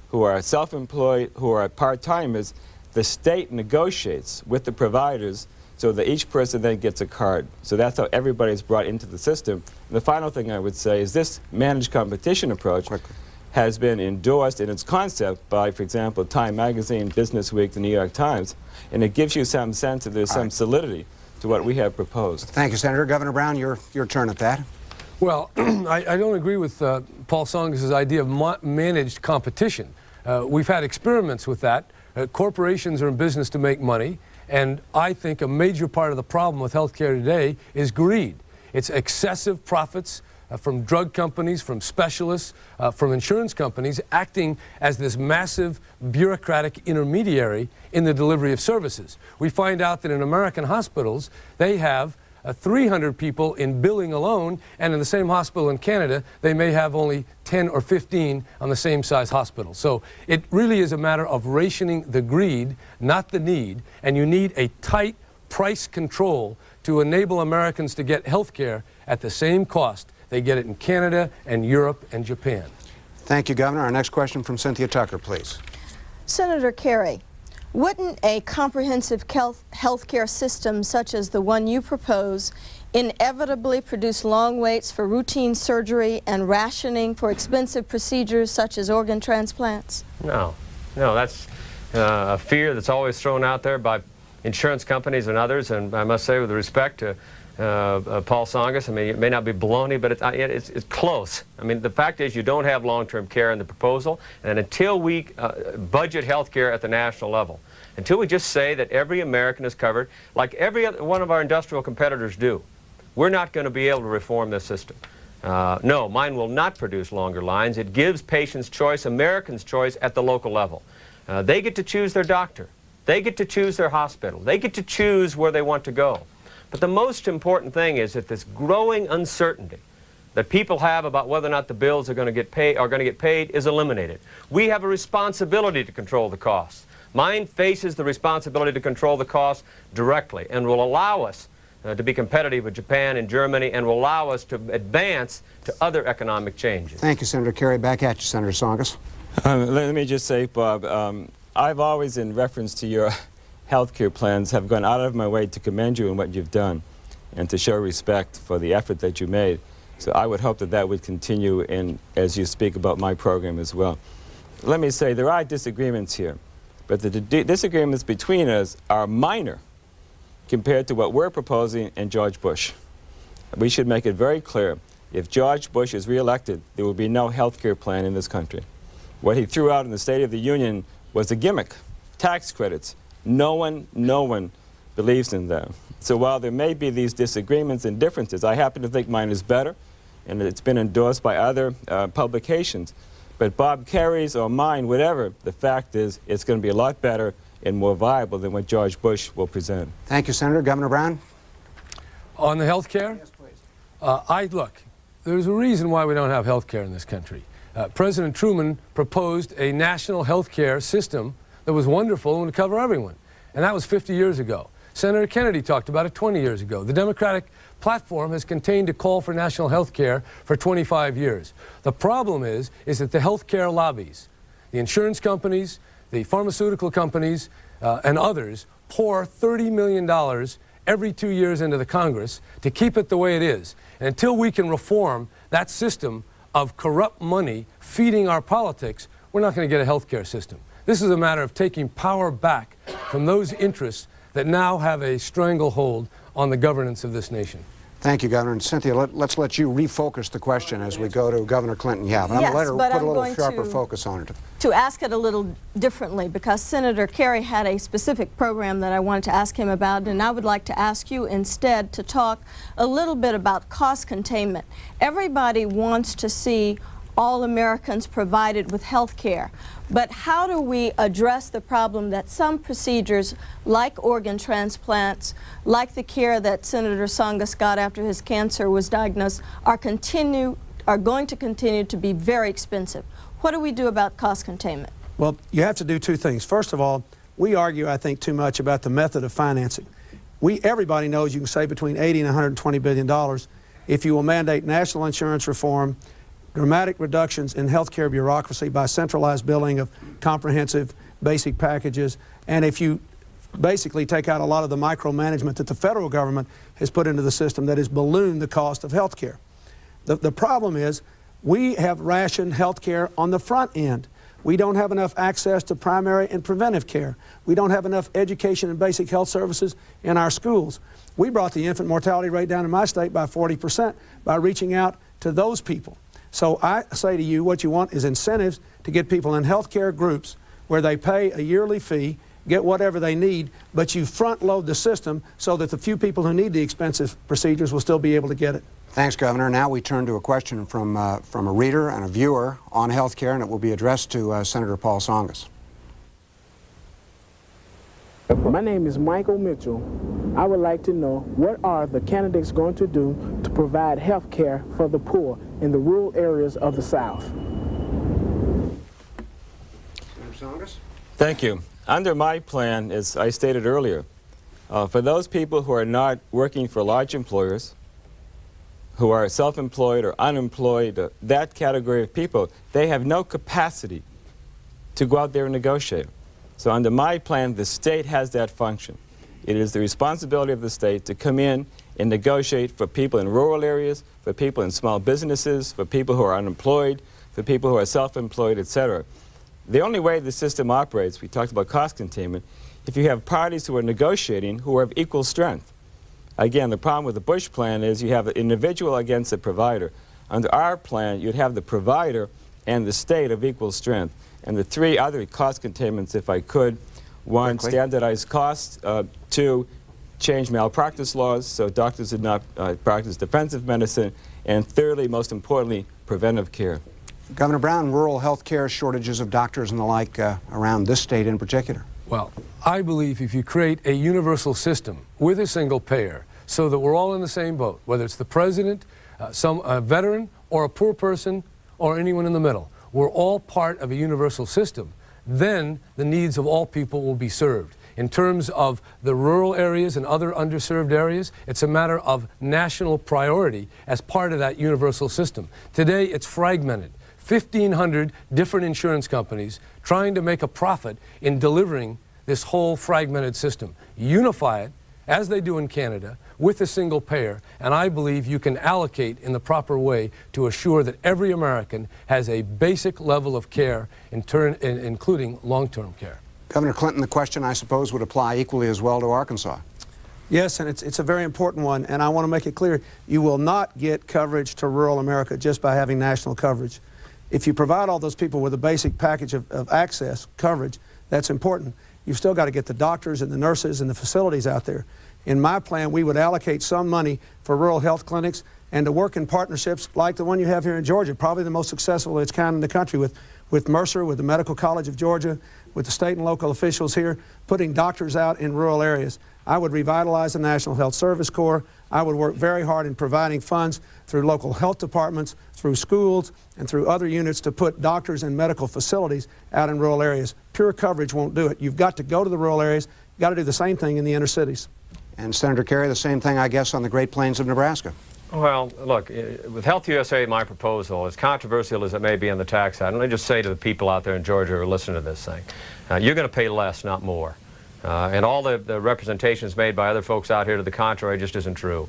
who are self-employed, who are part-timers, the state negotiates with the providers so that each person then gets a card. So that's how everybody's brought into the system. And the final thing I would say is this managed competition approach has been endorsed in its concept by, for example, Time Magazine, Business Week, the New York Times, and it gives you some sense that there's some solidity to what we have proposed. Thank you, Senator. Governor Brown, your turn at that. Well, I don't agree with Paul Tsongas' idea of managed competition. We've had experiments with that. Corporations are in business to make money, and I think a major part of the problem with healthcare today is greed. It's excessive profits from drug companies, from specialists, from insurance companies acting as this massive bureaucratic intermediary in the delivery of services. We find out that in American hospitals, they have 300 people in billing alone, and in the same hospital in Canada, they may have only 10 or 15 on the same size hospital. So it really is a matter of rationing the greed, not the need, and you need a tight price control to enable Americans to get health care at the same cost they get it in Canada and Europe and Japan. Thank you, Governor. Our next question from Cynthia Tucker, please. Senator Kerry, wouldn't a comprehensive health care system such as the one you propose inevitably produce long waits for routine surgery and rationing for expensive procedures such as organ transplants? No, that's a fear that's always thrown out there by insurance companies and others, and I must say with respect to Paul Tsongas, I mean, it may not be baloney, but it's close. I mean, the fact is you don't have long-term care in the proposal, and until we budget health care at the national level, until we just say that every American is covered, like every other one of our industrial competitors do, we're not going to be able to reform this system. No, mine will not produce longer lines. It gives patients choice, Americans choice at the local level. They get to choose their doctor. They get to choose their hospital. They get to choose where they want to go. But the most important thing is that this growing uncertainty that people have about whether or not the bills are going to get paid is eliminated. We have a responsibility to control the costs. Mine faces the responsibility to control the costs directly and will allow us to be competitive with Japan and Germany and will allow us to advance to other economic changes. Thank you, Senator Kerry. Back at you, Senator Tsongas. Let me just say, Bob, I've always, in reference to your healthcare plans, have gone out of my way to commend you in what you've done and to show respect for the effort that you made. So I would hope that that would continue as you speak about my program as well. Let me say there are disagreements here, but the disagreements between us are minor compared to what we're proposing and George Bush. We should make it very clear, if George Bush is reelected, there will be no health care plan in this country. What he threw out in the State of the Union was a gimmick, tax credits. No one believes in them. So while there may be these disagreements and differences, I happen to think mine is better, and it's been endorsed by other publications. But Bob Kerry's or mine, whatever, the fact is it's going to be a lot better and more viable than what George Bush will present. Thank you, Senator. Governor Brown? On the health care? Yes, please. Look, there's a reason why we don't have health care in this country. President Truman proposed a national health care system that was wonderful and would cover everyone. And that was 50 years ago. Senator Kennedy talked about it 20 years ago. The Democratic platform has contained a call for national health care for 25 years. The problem is that the health care lobbies, the insurance companies, the pharmaceutical companies, and others pour $30 million every 2 years into the Congress to keep it the way it is. And until we can reform that system of corrupt money feeding our politics, we're not going to get a health care system. This is a matter of taking power back from those interests that now have a stranglehold on the governance of this nation. Thank you, Governor. And Cynthia, let's let you refocus the question as we go to Governor Clinton. Yeah, but yes, I'm going to let her but put a little sharper focus on it. To ask it a little differently, because Senator Kerry had a specific program that I wanted to ask him about, and I would like to ask you instead to talk a little bit about cost containment. Everybody wants to see all Americans provided with health care. But how do we address the problem that some procedures, like organ transplants, like the care that Senator Tsongas got after his cancer was diagnosed, are going to continue to be very expensive? What do we do about cost containment? Well, you have to do two things. First of all, we argue, I think, too much about the method of financing. Everybody knows you can save between $80 and $120 billion if you will mandate national insurance reform, dramatic reductions in healthcare bureaucracy by centralized billing of comprehensive basic packages, and if you basically take out a lot of the micromanagement that the federal government has put into the system that has ballooned the cost of healthcare. The problem is we have rationed healthcare on the front end. We don't have enough access to primary and preventive care. We don't have enough education and basic health services in our schools. We brought the infant mortality rate down in my state by 40% by reaching out to those people. So I say to you, what you want is incentives to get people in health care groups where they pay a yearly fee, get whatever they need, but you front load the system so that the few people who need the expensive procedures will still be able to get it. Thanks, Governor. Now we turn to a question from a reader and a viewer on health care, and it will be addressed to Senator Paul Tsongas. My name is Michael Mitchell. I would like to know, what are the candidates going to do to provide health care for the poor in the rural areas of the South? Senator Tsongas? Thank you. Under my plan, as I stated earlier, for those people who are not working for large employers, who are self-employed or unemployed, that category of people, they have no capacity to go out there and negotiate. So under my plan, the state has that function. It is the responsibility of the state to come in and negotiate for people in rural areas, for people in small businesses, for people who are unemployed, for people who are self-employed, etc. The only way the system operates, we talked about cost containment, if you have parties who are negotiating who are of equal strength. Again, the problem with the Bush plan is you have an individual against a provider. Under our plan, you'd have the provider and the state of equal strength. And the three other cost containments, if I could: one, standardized costs; two, change malpractice laws so doctors did not practice defensive medicine; and thirdly, most importantly, preventive care. Governor Brown, rural health care, shortages of doctors and the like around this state in particular. Well, I believe if you create a universal system with a single payer so that we're all in the same boat, whether it's the president, a veteran, or a poor person, or anyone in the middle, we're all part of a universal system, then the needs of all people will be served. In terms of the rural areas and other underserved areas, it's a matter of national priority as part of that universal system. Today, it's fragmented. 1,500 different insurance companies trying to make a profit in delivering this whole fragmented system. Unify it, as they do in Canada, with a single payer, and I believe you can allocate in the proper way to assure that every American has a basic level of care, including long-term care. Governor Clinton, the question, I suppose, would apply equally as well to Arkansas. Yes, and it's a very important one, and I want to make it clear, you will not get coverage to rural America just by having national coverage. If you provide all those people with a basic package of access, coverage, that's important. You've still got to get the doctors and the nurses and the facilities out there. In my plan, we would allocate some money for rural health clinics and to work in partnerships like the one you have here in Georgia, probably the most successful of its kind in the country, with Mercer, with the Medical College of Georgia, with the state and local officials here, putting doctors out in rural areas. I would revitalize the National Health Service Corps. I would work very hard in providing funds through local health departments, through schools, and through other units to put doctors and medical facilities out in rural areas. Pure coverage won't do it. You've got to go to the rural areas. You've got to do the same thing in the inner cities. And Senator Kerry, the same thing, I guess, on the Great Plains of Nebraska. Well, look, with Health USA, my proposal, as controversial as it may be on the tax side, let me just say to the people out there in Georgia who are listening to this thing, you're going to pay less, not more. And all the representations made by other folks out here to the contrary just isn't true.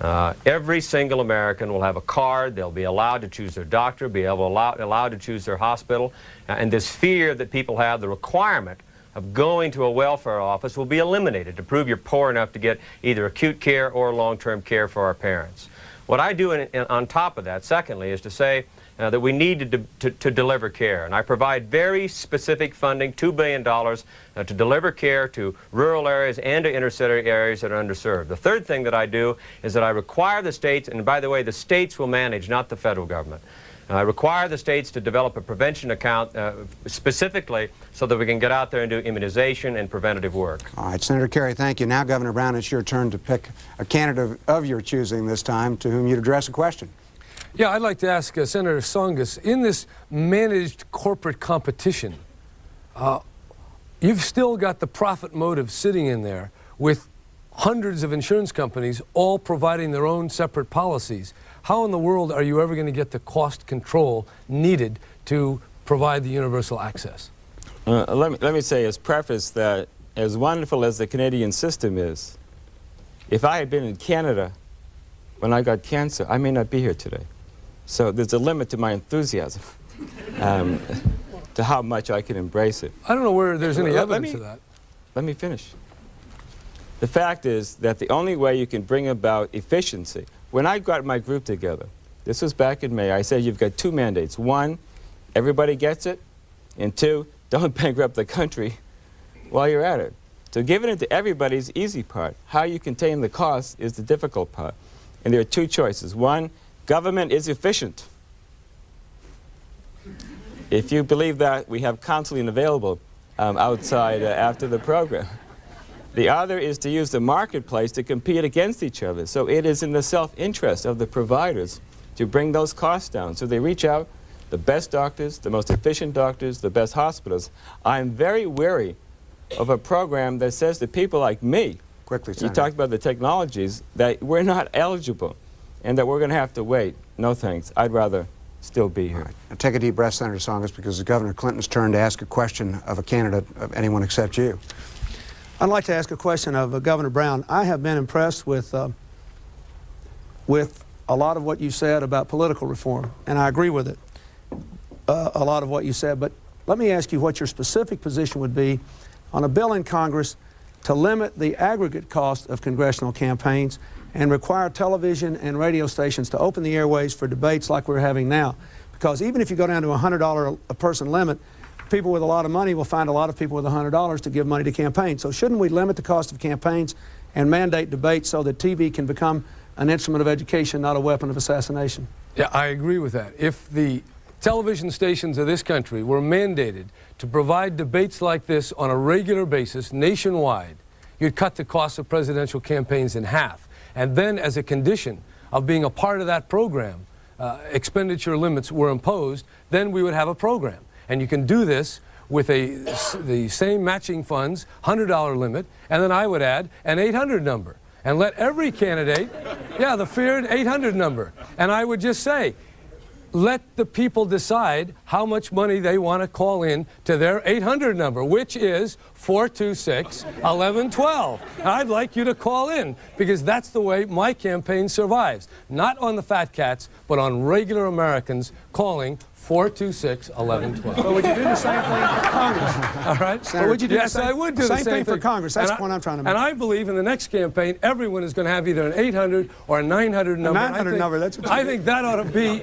Every single American will have a card. They'll be allowed to choose their doctor, be allowed to choose their hospital. And this fear that people have, the requirement of going to a welfare office, will be eliminated to prove you're poor enough to get either acute care or long-term care for our parents. What I do on top of that, secondly, is to say that we need to deliver care. And I provide very specific funding, $2 billion, to deliver care to rural areas and to inner-city areas that are underserved. The third thing that I do is that I require the states, and by the way, the states will manage, not the federal government. I require the states to develop a prevention account specifically so that we can get out there and do immunization and preventative work. All right, Senator Kerry, thank you. Now, Governor Brown, it's your turn to pick a candidate of your choosing this time to whom you'd address a question. Yeah, I'd like to ask Senator Tsongas, in this managed corporate competition, you've still got the profit motive sitting in there with hundreds of insurance companies all providing their own separate policies. How in the world are you ever going to get the cost control needed to provide the universal access? Let me say as preface that as wonderful as the Canadian system is, if I had been in Canada when I got cancer, I may not be here today. So there's a limit to my enthusiasm to how much I can embrace it. I don't know where there's any evidence of that. Let me finish. The fact is that the only way you can bring about efficiency, when I got my group together, this was back in May, I said you've got two mandates. One, everybody gets it, and two, don't bankrupt the country while you're at it. So giving it to everybody is the easy part. How you contain the cost is the difficult part. And there are two choices. One, government is efficient. If you believe that, we have counseling available outside after the program. The other is to use the marketplace to compete against each other. So it is in the self-interest of the providers to bring those costs down. So they reach out, the best doctors, the most efficient doctors, the best hospitals. I'm very wary of a program that says to people like me, quickly, you talked about the technologies, that we're not eligible and that we're going to have to wait. No thanks. I'd rather still be here. Right. Now take a deep breath, Senator Tsongas, because it's Governor Clinton's turn to ask a question of a candidate, of anyone except you. I'd like to ask a question of Governor Brown. I have been impressed with a lot of what you said about political reform, and I agree with it, a lot of what you said. But let me ask you what your specific position would be on a bill in Congress to limit the aggregate cost of congressional campaigns and require television and radio stations to open the airways for debates like we're having now. Because even if you go down to a $100 a person limit, people with a lot of money will find a lot of people with $100 to give money to campaigns. So shouldn't we limit the cost of campaigns and mandate debates so that TV can become an instrument of education, not a weapon of assassination? Yeah, I agree with that. If the television stations of this country were mandated to provide debates like this on a regular basis nationwide, you'd cut the cost of presidential campaigns in half. And then as a condition of being a part of that program, expenditure limits were imposed, then we would have a program. And you can do this with the same matching funds, $100 limit, and then I would add an 800 number. And let every candidate, yeah, the feared 800 number. And I would just say, let the people decide how much money they want to call in to their 800 number, which is 426-1112. I'd like you to call in, because that's the way my campaign survives. Not on the fat cats, but on regular Americans calling 426-1112. But would you do the same thing for Congress? All right? Senator, would you do yes, I would do the same thing for Congress. That's the point I'm trying to make. And I believe in the next campaign, everyone is going to have either an 800 or a 900 number. A 900 number, that's what you I think that ought to be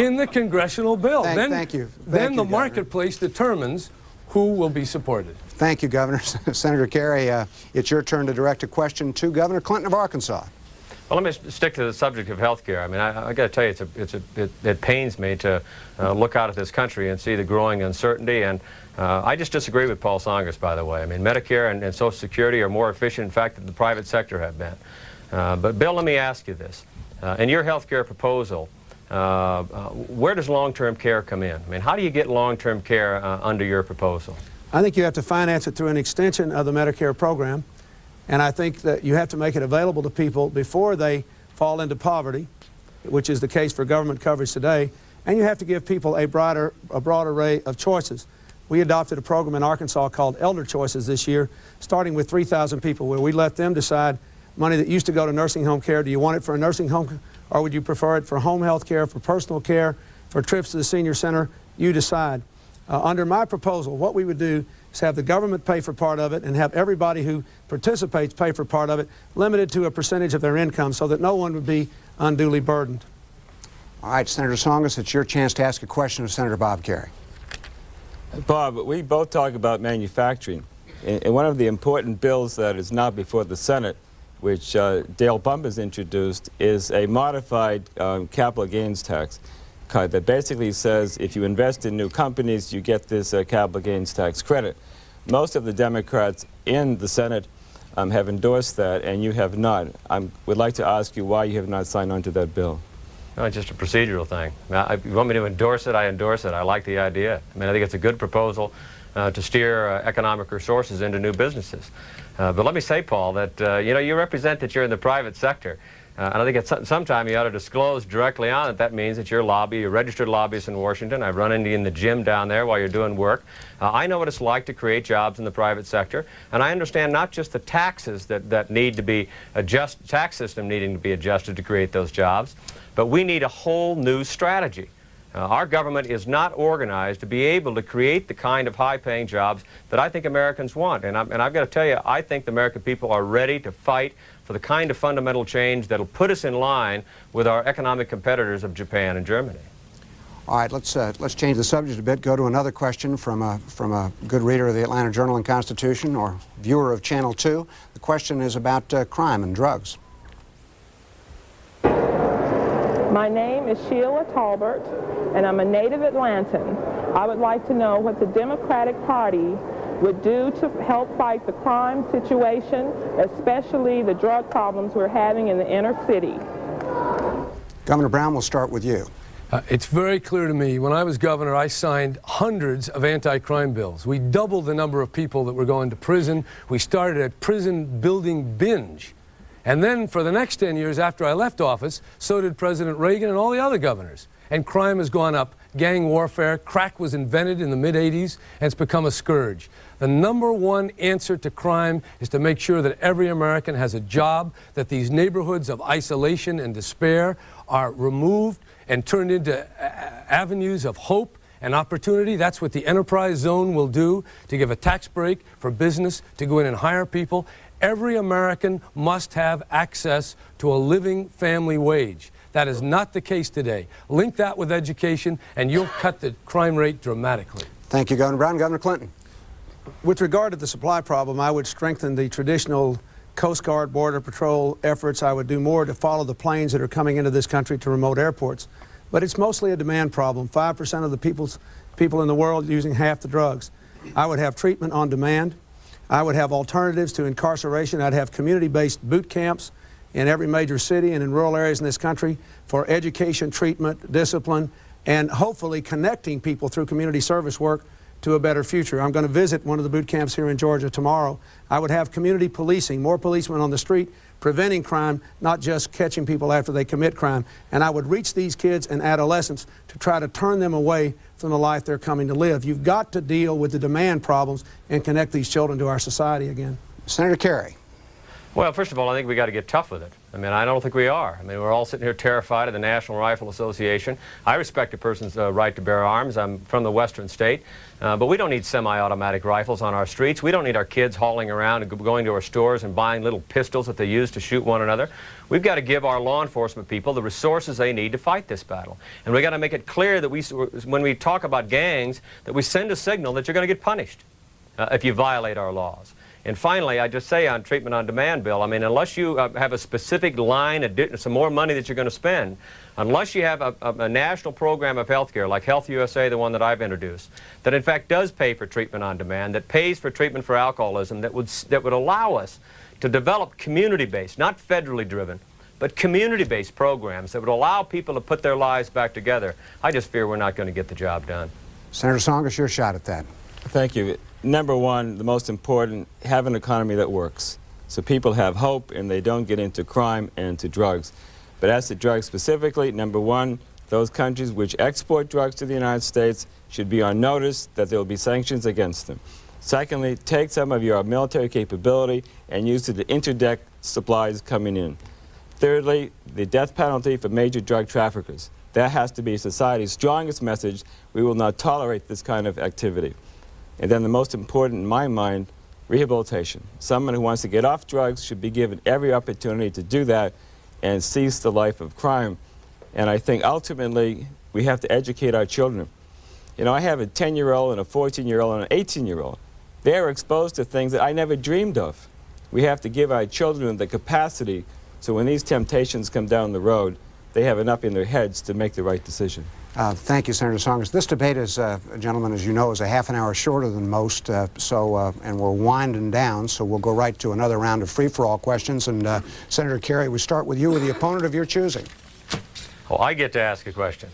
in the congressional bill. Thank you. Then the marketplace determines who will be supported. Thank you, Governor. Senator Kerry, it's your turn to direct a question to Governor Clinton of Arkansas. Well, let me stick to the subject of health care. I mean, I got to tell you, it pains me to look out at this country and see the growing uncertainty. And I just disagree with Paul Tsongas, by the way. I mean, Medicare and Social Security are more efficient, in fact, than the private sector have been. But, Bill, let me ask you this. In your health care proposal, where does long-term care come in? I mean, how do you get long-term care under your proposal? I think you have to finance it through an extension of the Medicare program. And I think that you have to make it available to people before they fall into poverty, which is the case for government coverage today. And you have to give people a broad array of choices. We adopted a program in Arkansas called Elder Choices this year, starting with 3,000 people, where we let them decide money that used to go to nursing home care. Do you want it for a nursing home, or would you prefer it for home health care, for personal care, for trips to the senior center? You decide. Under my proposal, what we would do is have the government pay for part of it and have everybody who participates pay for part of it, limited to a percentage of their income so that no one would be unduly burdened. All right, Senator Tsongas, it's your chance to ask a question of Senator Bob Kerrey. Bob, we both talk about manufacturing. And one of the important bills that is now before the Senate, which Dale Bump has introduced, is a modified capital gains tax that basically says if you invest in new companies, you get this capital gains tax credit. Most of the Democrats in the Senate have endorsed that, and you have not. I would like to ask you why you have not signed on to that bill. No, it's just a procedural thing. If you want me to endorse it, I endorse it. I like the idea. I mean, I think it's a good proposal to steer economic resources into new businesses. But let me say, Paul, that you know, you represent that you're in the private sector. And I think at some time you ought to disclose directly on it. That means that you're a registered lobbyist in Washington. I've run into you in the gym down there while you're doing work. I know what it's like to create jobs in the private sector. And I understand not just the taxes that need to be adjusted, tax system needing to be adjusted to create those jobs, but we need a whole new strategy. Our government is not organized to be able to create the kind of high-paying jobs that I think Americans want. And I've got to tell you, I think the American people are ready to fight for the kind of fundamental change that will put us in line with our economic competitors of Japan and Germany. All right, let's change the subject a bit. Go to another question from a good reader of the Atlanta Journal and Constitution or viewer of Channel 2. The question is about crime and drugs. My name is Sheila Talbert, and I'm a native Atlantan. I would like to know what the Democratic Party would do to help fight the crime situation, especially the drug problems we're having in the inner city. Governor Brown, we'll start with you. It's very clear to me, when I was governor, I signed hundreds of anti-crime bills. We doubled the number of people that were going to prison. We started a prison building binge. And then for the next 10 years after I left office, so did President Reagan and all the other governors. And crime has gone up. Gang warfare, crack was invented in the mid-'80s, and it's become a scourge. The #1 answer to crime is to make sure that every American has a job, that these neighborhoods of isolation and despair are removed and turned into avenues of hope and opportunity. That's what the Enterprise Zone will do, to give a tax break for business to go in and hire people. Every American must have access to a living family wage. That is not the case today. Link that with education, and you'll cut the crime rate dramatically. Thank you, Governor Brown. Governor Clinton. With regard to the supply problem, I would strengthen the traditional Coast Guard, Border Patrol efforts. I would do more to follow the planes that are coming into this country to remote airports. But it's mostly a demand problem. 5% of the people in the world using half the drugs. I would have treatment on demand. I would have alternatives to incarceration. I'd have community-based boot camps in every major city and in rural areas in this country for education, treatment, discipline, and hopefully connecting people through community service work to a better future. I'm going to visit one of the boot camps here in Georgia tomorrow. I would have community policing, more policemen on the street, preventing crime, not just catching people after they commit crime. And I would reach these kids and adolescents to try to turn them away from the life they're coming to live. You've got to deal with the demand problems and connect these children to our society again. Senator Kerrey. Well, first of all, I think we got to get tough with it. I mean, I don't think we are. I mean, we're all sitting here terrified of the National Rifle Association. I respect a person's right to bear arms. I'm from the western state. But we don't need semi-automatic rifles on our streets. We don't need our kids hauling around and going to our stores and buying little pistols that they use to shoot one another. We've got to give our law enforcement people the resources they need to fight this battle. And we've got to make it clear that when we talk about gangs, that we send a signal that you're going to get punished if you violate our laws. And finally, I just say on treatment on demand, Bill, I mean, unless you have a specific line, some more money that you're going to spend, unless you have a national program of health care, like Health USA, the one that I've introduced, that in fact does pay for treatment on demand, that pays for treatment for alcoholism, that would allow us to develop community-based, not federally driven, but community-based programs that would allow people to put their lives back together, I just fear we're not going to get the job done. Senator Tsongas, your shot at that. Thank you. Number one, the most important, have an economy that works. So people have hope and they don't get into crime and into drugs. But as to drugs specifically, number one, those countries which export drugs to the United States should be on notice that there will be sanctions against them. Secondly, take some of your military capability and use it to interdict supplies coming in. Thirdly, the death penalty for major drug traffickers. That has to be society's strongest message. We will not tolerate this kind of activity. And then the most important in my mind, rehabilitation. Someone who wants to get off drugs should be given every opportunity to do that and cease the life of crime. And I think ultimately we have to educate our children. You know, I have a 10-year-old and a 14-year-old and an 18-year-old. They are exposed to things that I never dreamed of. We have to give our children the capacity so when these temptations come down the road, they have enough in their heads to make the right decision. Thank you, Senator Tsongas. This debate is, gentlemen, as you know, is a half an hour shorter than most, and we're winding down, so we'll go right to another round of free-for-all questions. And Senator Kerry, we start with you, with the opponent of your choosing. Oh, I get to ask a question.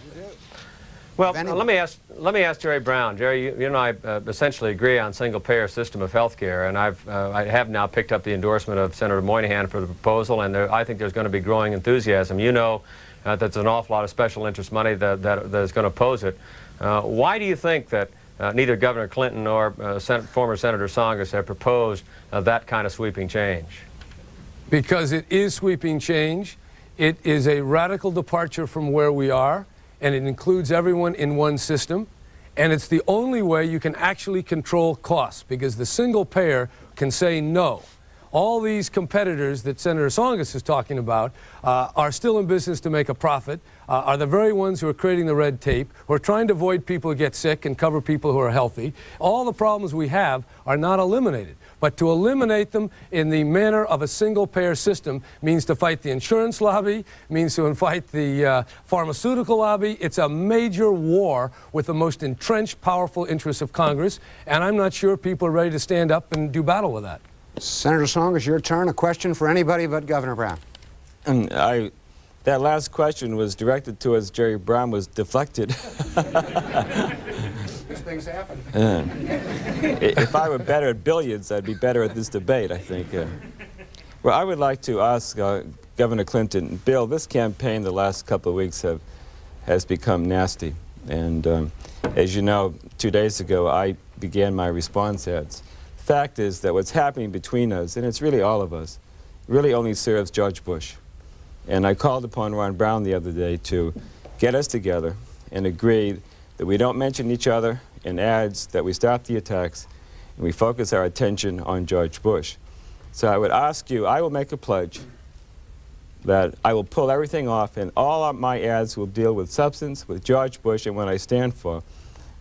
Well, let me ask Jerry Brown. Jerry, you and I essentially agree on single-payer system of health care, and I have now picked up the endorsement of Senator Moynihan for the proposal, and I think there's going to be growing enthusiasm. You know that's an awful lot of special interest money that is going to oppose it. Why do you think that neither Governor Clinton nor former Senator Tsongas have proposed that kind of sweeping change? Because it is sweeping change. It is a radical departure from where we are, and it includes everyone in one system. And it's the only way you can actually control costs, because the single payer can say no. All these competitors that Senator Tsongas is talking about are still in business to make a profit, are the very ones who are creating the red tape, who are trying to avoid people who get sick and cover people who are healthy. All the problems we have are not eliminated. But to eliminate them in the manner of a single-payer system means to fight the insurance lobby, means to fight the pharmaceutical lobby. It's a major war with the most entrenched, powerful interests of Congress, and I'm not sure people are ready to stand up and do battle with that. Senator Tsongas, your turn. A question for anybody but Governor Brown. That last question was directed towards Jerry Brown, was deflected. These things happen. If I were better at billiards, I'd be better at this debate, I think. Well, I would like to ask Governor Clinton, Bill, this campaign the last couple of weeks has become nasty. And as you know, 2 days ago, I began my response ads. The fact is that what's happening between us, and it's really all of us, really only serves George Bush. And I called upon Ron Brown the other day to get us together and agree that we don't mention each other in ads, that we stop the attacks, and we focus our attention on George Bush. So I would ask you, I will make a pledge that I will pull everything off, and all of my ads will deal with substance, with George Bush and what I stand for.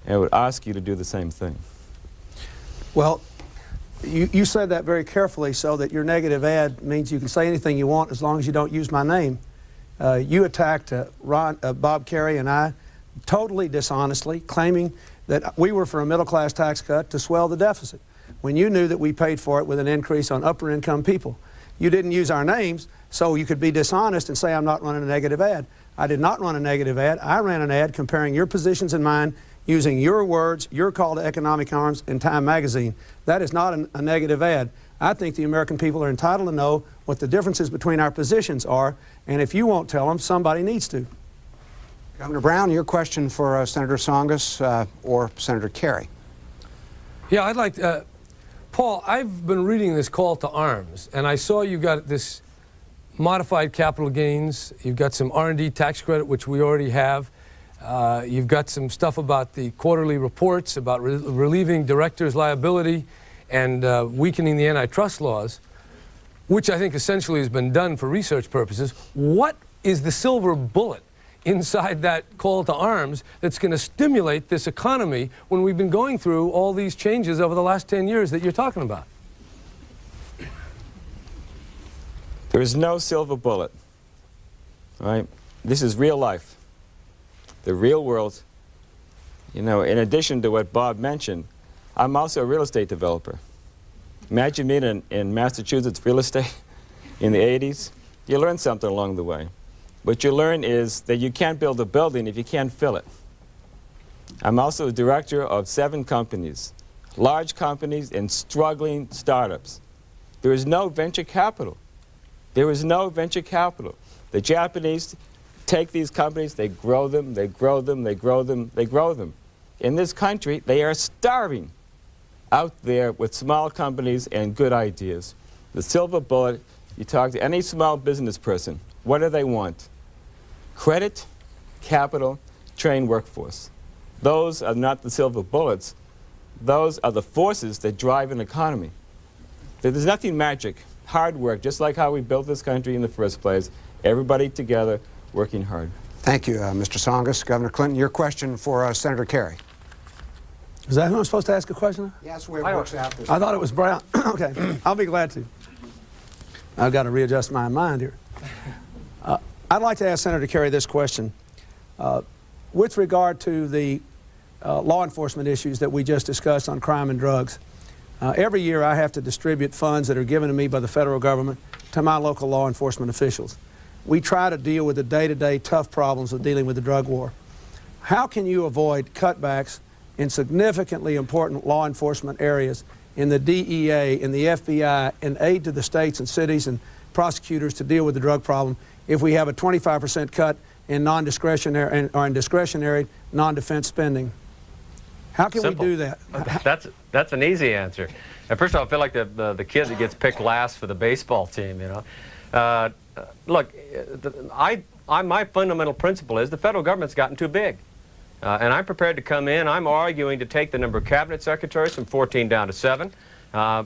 And I would ask you to do the same thing. Well, you said that very carefully so that your negative ad means you can say anything you want as long as you don't use my name. You attacked Bob Kerry and I totally dishonestly, claiming that we were for a middle-class tax cut to swell the deficit, when you knew that we paid for it with an increase on upper-income people. You didn't use our names, so you could be dishonest and say I'm not running a negative ad. I did not run a negative ad. I ran an ad comparing your positions and mine, using your words, your call to economic arms in Time magazine. That is not a negative ad. I think the American people are entitled to know what the differences between our positions are, and if you won't tell them, somebody needs to. Governor Brown, your question for Senator Tsongas or Senator Kerry. Yeah, I'd like to, Paul, I've been reading this call to arms, and I saw you got this modified capital gains, you've got some R&D tax credit, which we already have. You've got some stuff about the quarterly reports, about relieving directors' liability and weakening the antitrust laws, which I think essentially has been done for research purposes. What is the silver bullet inside that call to arms that's going to stimulate this economy when we've been going through all these changes over the last 10 years that you're talking about? There is no silver bullet. All right? This is real life, the real world. You know, in addition to what Bob mentioned, I'm also a real estate developer. Imagine being in Massachusetts real estate in the 80s. You learn something along the way. What you learn is that you can't build a building if you can't fill it. I'm also the director of 7 companies, large companies and struggling startups. There is no venture capital. There is no venture capital. The Japanese take these companies, they grow them, they grow them, they grow them, they grow them. In this country, they are starving out there with small companies and good ideas. The silver bullet, you talk to any small business person, what do they want? Credit, capital, trained workforce. Those are not the silver bullets. Those are the forces that drive an economy. There's nothing magic. Hard work, just like how we built this country in the first place. Everybody together, working hard. Thank you, Mr. Tsongas. Governor Clinton, your question for Senator Kerry. Is that who I'm supposed to ask a question? Yeah, that's the way it works out. I thought it was Brown. Okay, I'll be glad to. I've got to readjust my mind here. I'd like to ask Senator Kerry this question. With regard to the law enforcement issues that we just discussed on crime and drugs, every year I have to distribute funds that are given to me by the federal government to my local law enforcement officials. We try to deal with the day-to-day tough problems of dealing with the drug war. How can you avoid cutbacks in significantly important law enforcement areas in the DEA, in the FBI, in aid to the states and cities and prosecutors to deal with the drug problem if we have a 25% cut in non-discretionary or in discretionary non-defense spending? How can Simple. we do that? That's an easy answer. And first of all, I feel like the kid that gets picked last for the baseball team, you know. Look, my fundamental principle is the federal government's gotten too big. And I'm prepared to come in. I'm arguing to take the number of cabinet secretaries from 14 down to 7.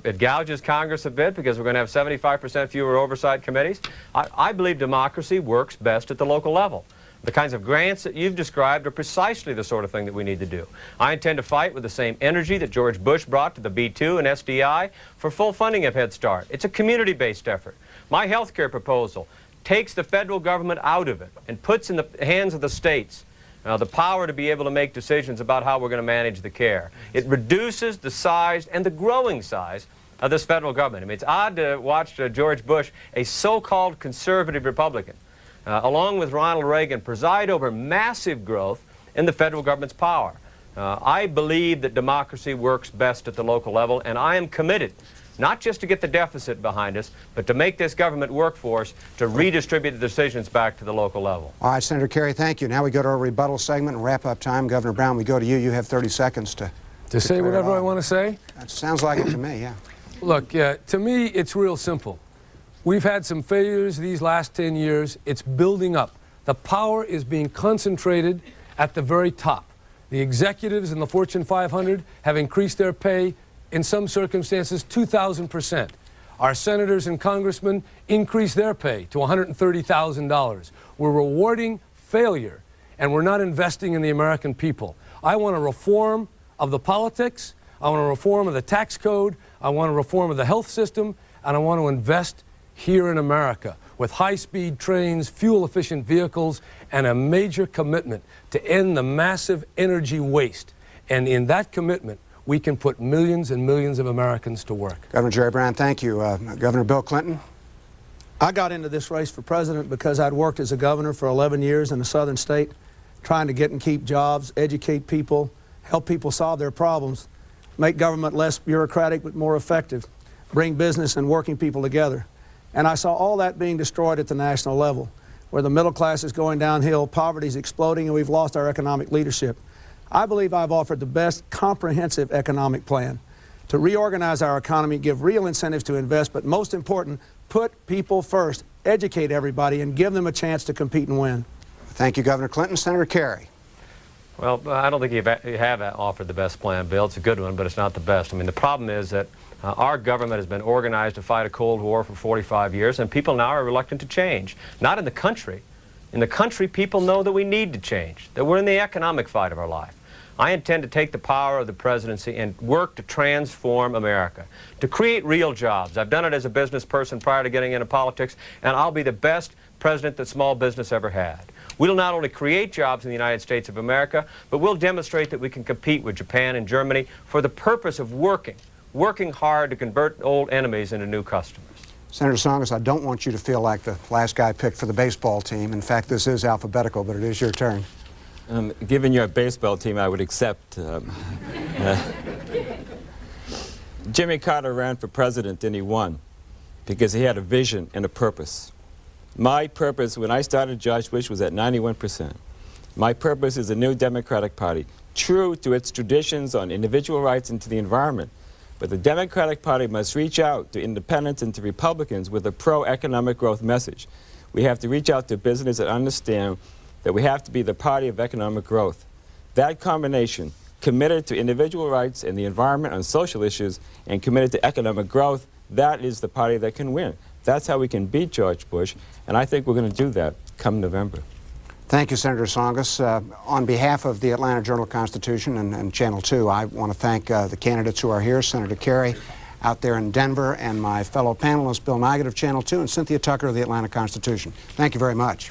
It gouges Congress a bit because we're going to have 75% fewer oversight committees. I believe democracy works best at the local level. The kinds of grants that you've described are precisely the sort of thing that we need to do. I intend to fight with the same energy that George Bush brought to the B2 and SDI for full funding of Head Start. It's a community-based effort. My health care proposal takes the federal government out of it and puts in the hands of the states the power to be able to make decisions about how we're going to manage the care. It reduces the size and the growing size of this federal government. I mean, it's odd to watch George Bush, a so-called conservative Republican, along with Ronald Reagan, preside over massive growth in the federal government's power. I believe that democracy works best at the local level, and I am committed not just to get the deficit behind us, but to make this government work for us to redistribute the decisions back to the local level. All right, Senator Kerry, thank you. Now we go to our rebuttal segment and wrap up time. Governor Brown, we go to you. You have 30 seconds to say whatever I want to say? That sounds like it to me, yeah. Look, to me, it's real simple. We've had some failures these last 10 years. It's building up. The power is being concentrated at the very top. The executives in the Fortune 500 have increased their pay, in some circumstances, 2,000%. Our senators and congressmen increased their pay to $130,000. We're rewarding failure, and we're not investing in the American people. I want a reform of the politics. I want a reform of the tax code. I want a reform of the health system, and I want to invest here in America with high-speed trains, fuel-efficient vehicles, and a major commitment to end the massive energy waste. And in that commitment, we can put millions and millions of Americans to work. Governor Jerry Brown, thank you. Governor Bill Clinton. I got into this race for president because I'd worked as a governor for 11 years in a southern state, trying to get and keep jobs, educate people, help people solve their problems, make government less bureaucratic but more effective, bring business and working people together. And I saw all that being destroyed at the national level, where the middle class is going downhill, poverty is exploding, and we've lost our economic leadership. I believe I've offered the best comprehensive economic plan to reorganize our economy, give real incentives to invest, but most important, put people first, educate everybody, and give them a chance to compete and win. Thank you, Governor Clinton. Senator Kerry. Well, I don't think you have offered the best plan, Bill. It's a good one, but it's not the best. I mean, the problem is that our government has been organized to fight a Cold War for 45 years, and people now are reluctant to change. Not in the country. In the country, people know that we need to change, that we're in the economic fight of our life. I intend to take the power of the presidency and work to transform America, to create real jobs. I've done it as a business person prior to getting into politics, and I'll be the best president that small business ever had. We'll not only create jobs in the United States of America, but we'll demonstrate that we can compete with Japan and Germany for the purpose of working hard to convert old enemies into new customers. Senator Tsongas, I don't want you to feel like the last guy picked for the baseball team. In fact, this is alphabetical, but it is your turn. Given your baseball team, I would accept. Jimmy Carter ran for president and he won because he had a vision and a purpose. My purpose when I started George Bush was at 91%. My purpose is a new Democratic Party, true to its traditions on individual rights and to the environment. But the Democratic Party must reach out to independents and to Republicans with a pro-economic growth message. We have to reach out to business and understand that we have to be the party of economic growth. That combination, committed to individual rights and the environment on social issues and committed to economic growth, that is the party that can win. That's how we can beat George Bush, and I think we're going to do that come November. Thank you, Senator Tsongas. On behalf of the Atlanta Journal-Constitution and Channel 2, I want to thank the candidates who are here, Senator Kerry out there in Denver, and my fellow panelists, Bill Nigut of Channel 2 and Cynthia Tucker of the Atlanta Constitution. Thank you very much.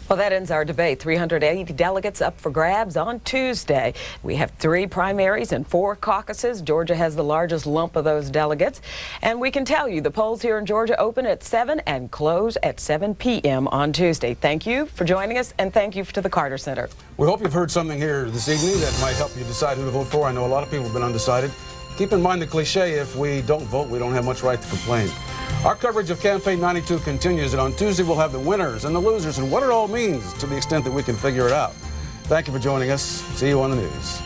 Well, that ends our debate. 380 delegates up for grabs on Tuesday. We have 3 primaries and 4 caucuses. Georgia has the largest lump of those delegates. And we can tell you the polls here in Georgia open at 7 and close at 7 p.m. on Tuesday. Thank you for joining us, and thank you to the Carter Center. We hope you've heard something here this evening that might help you decide who to vote for. I know a lot of people have been undecided. Keep in mind the cliche, if we don't vote, we don't have much right to complain. Our coverage of Campaign 92 continues, and on Tuesday we'll have the winners and the losers and what it all means to the extent that we can figure it out. Thank you for joining us. See you on the news.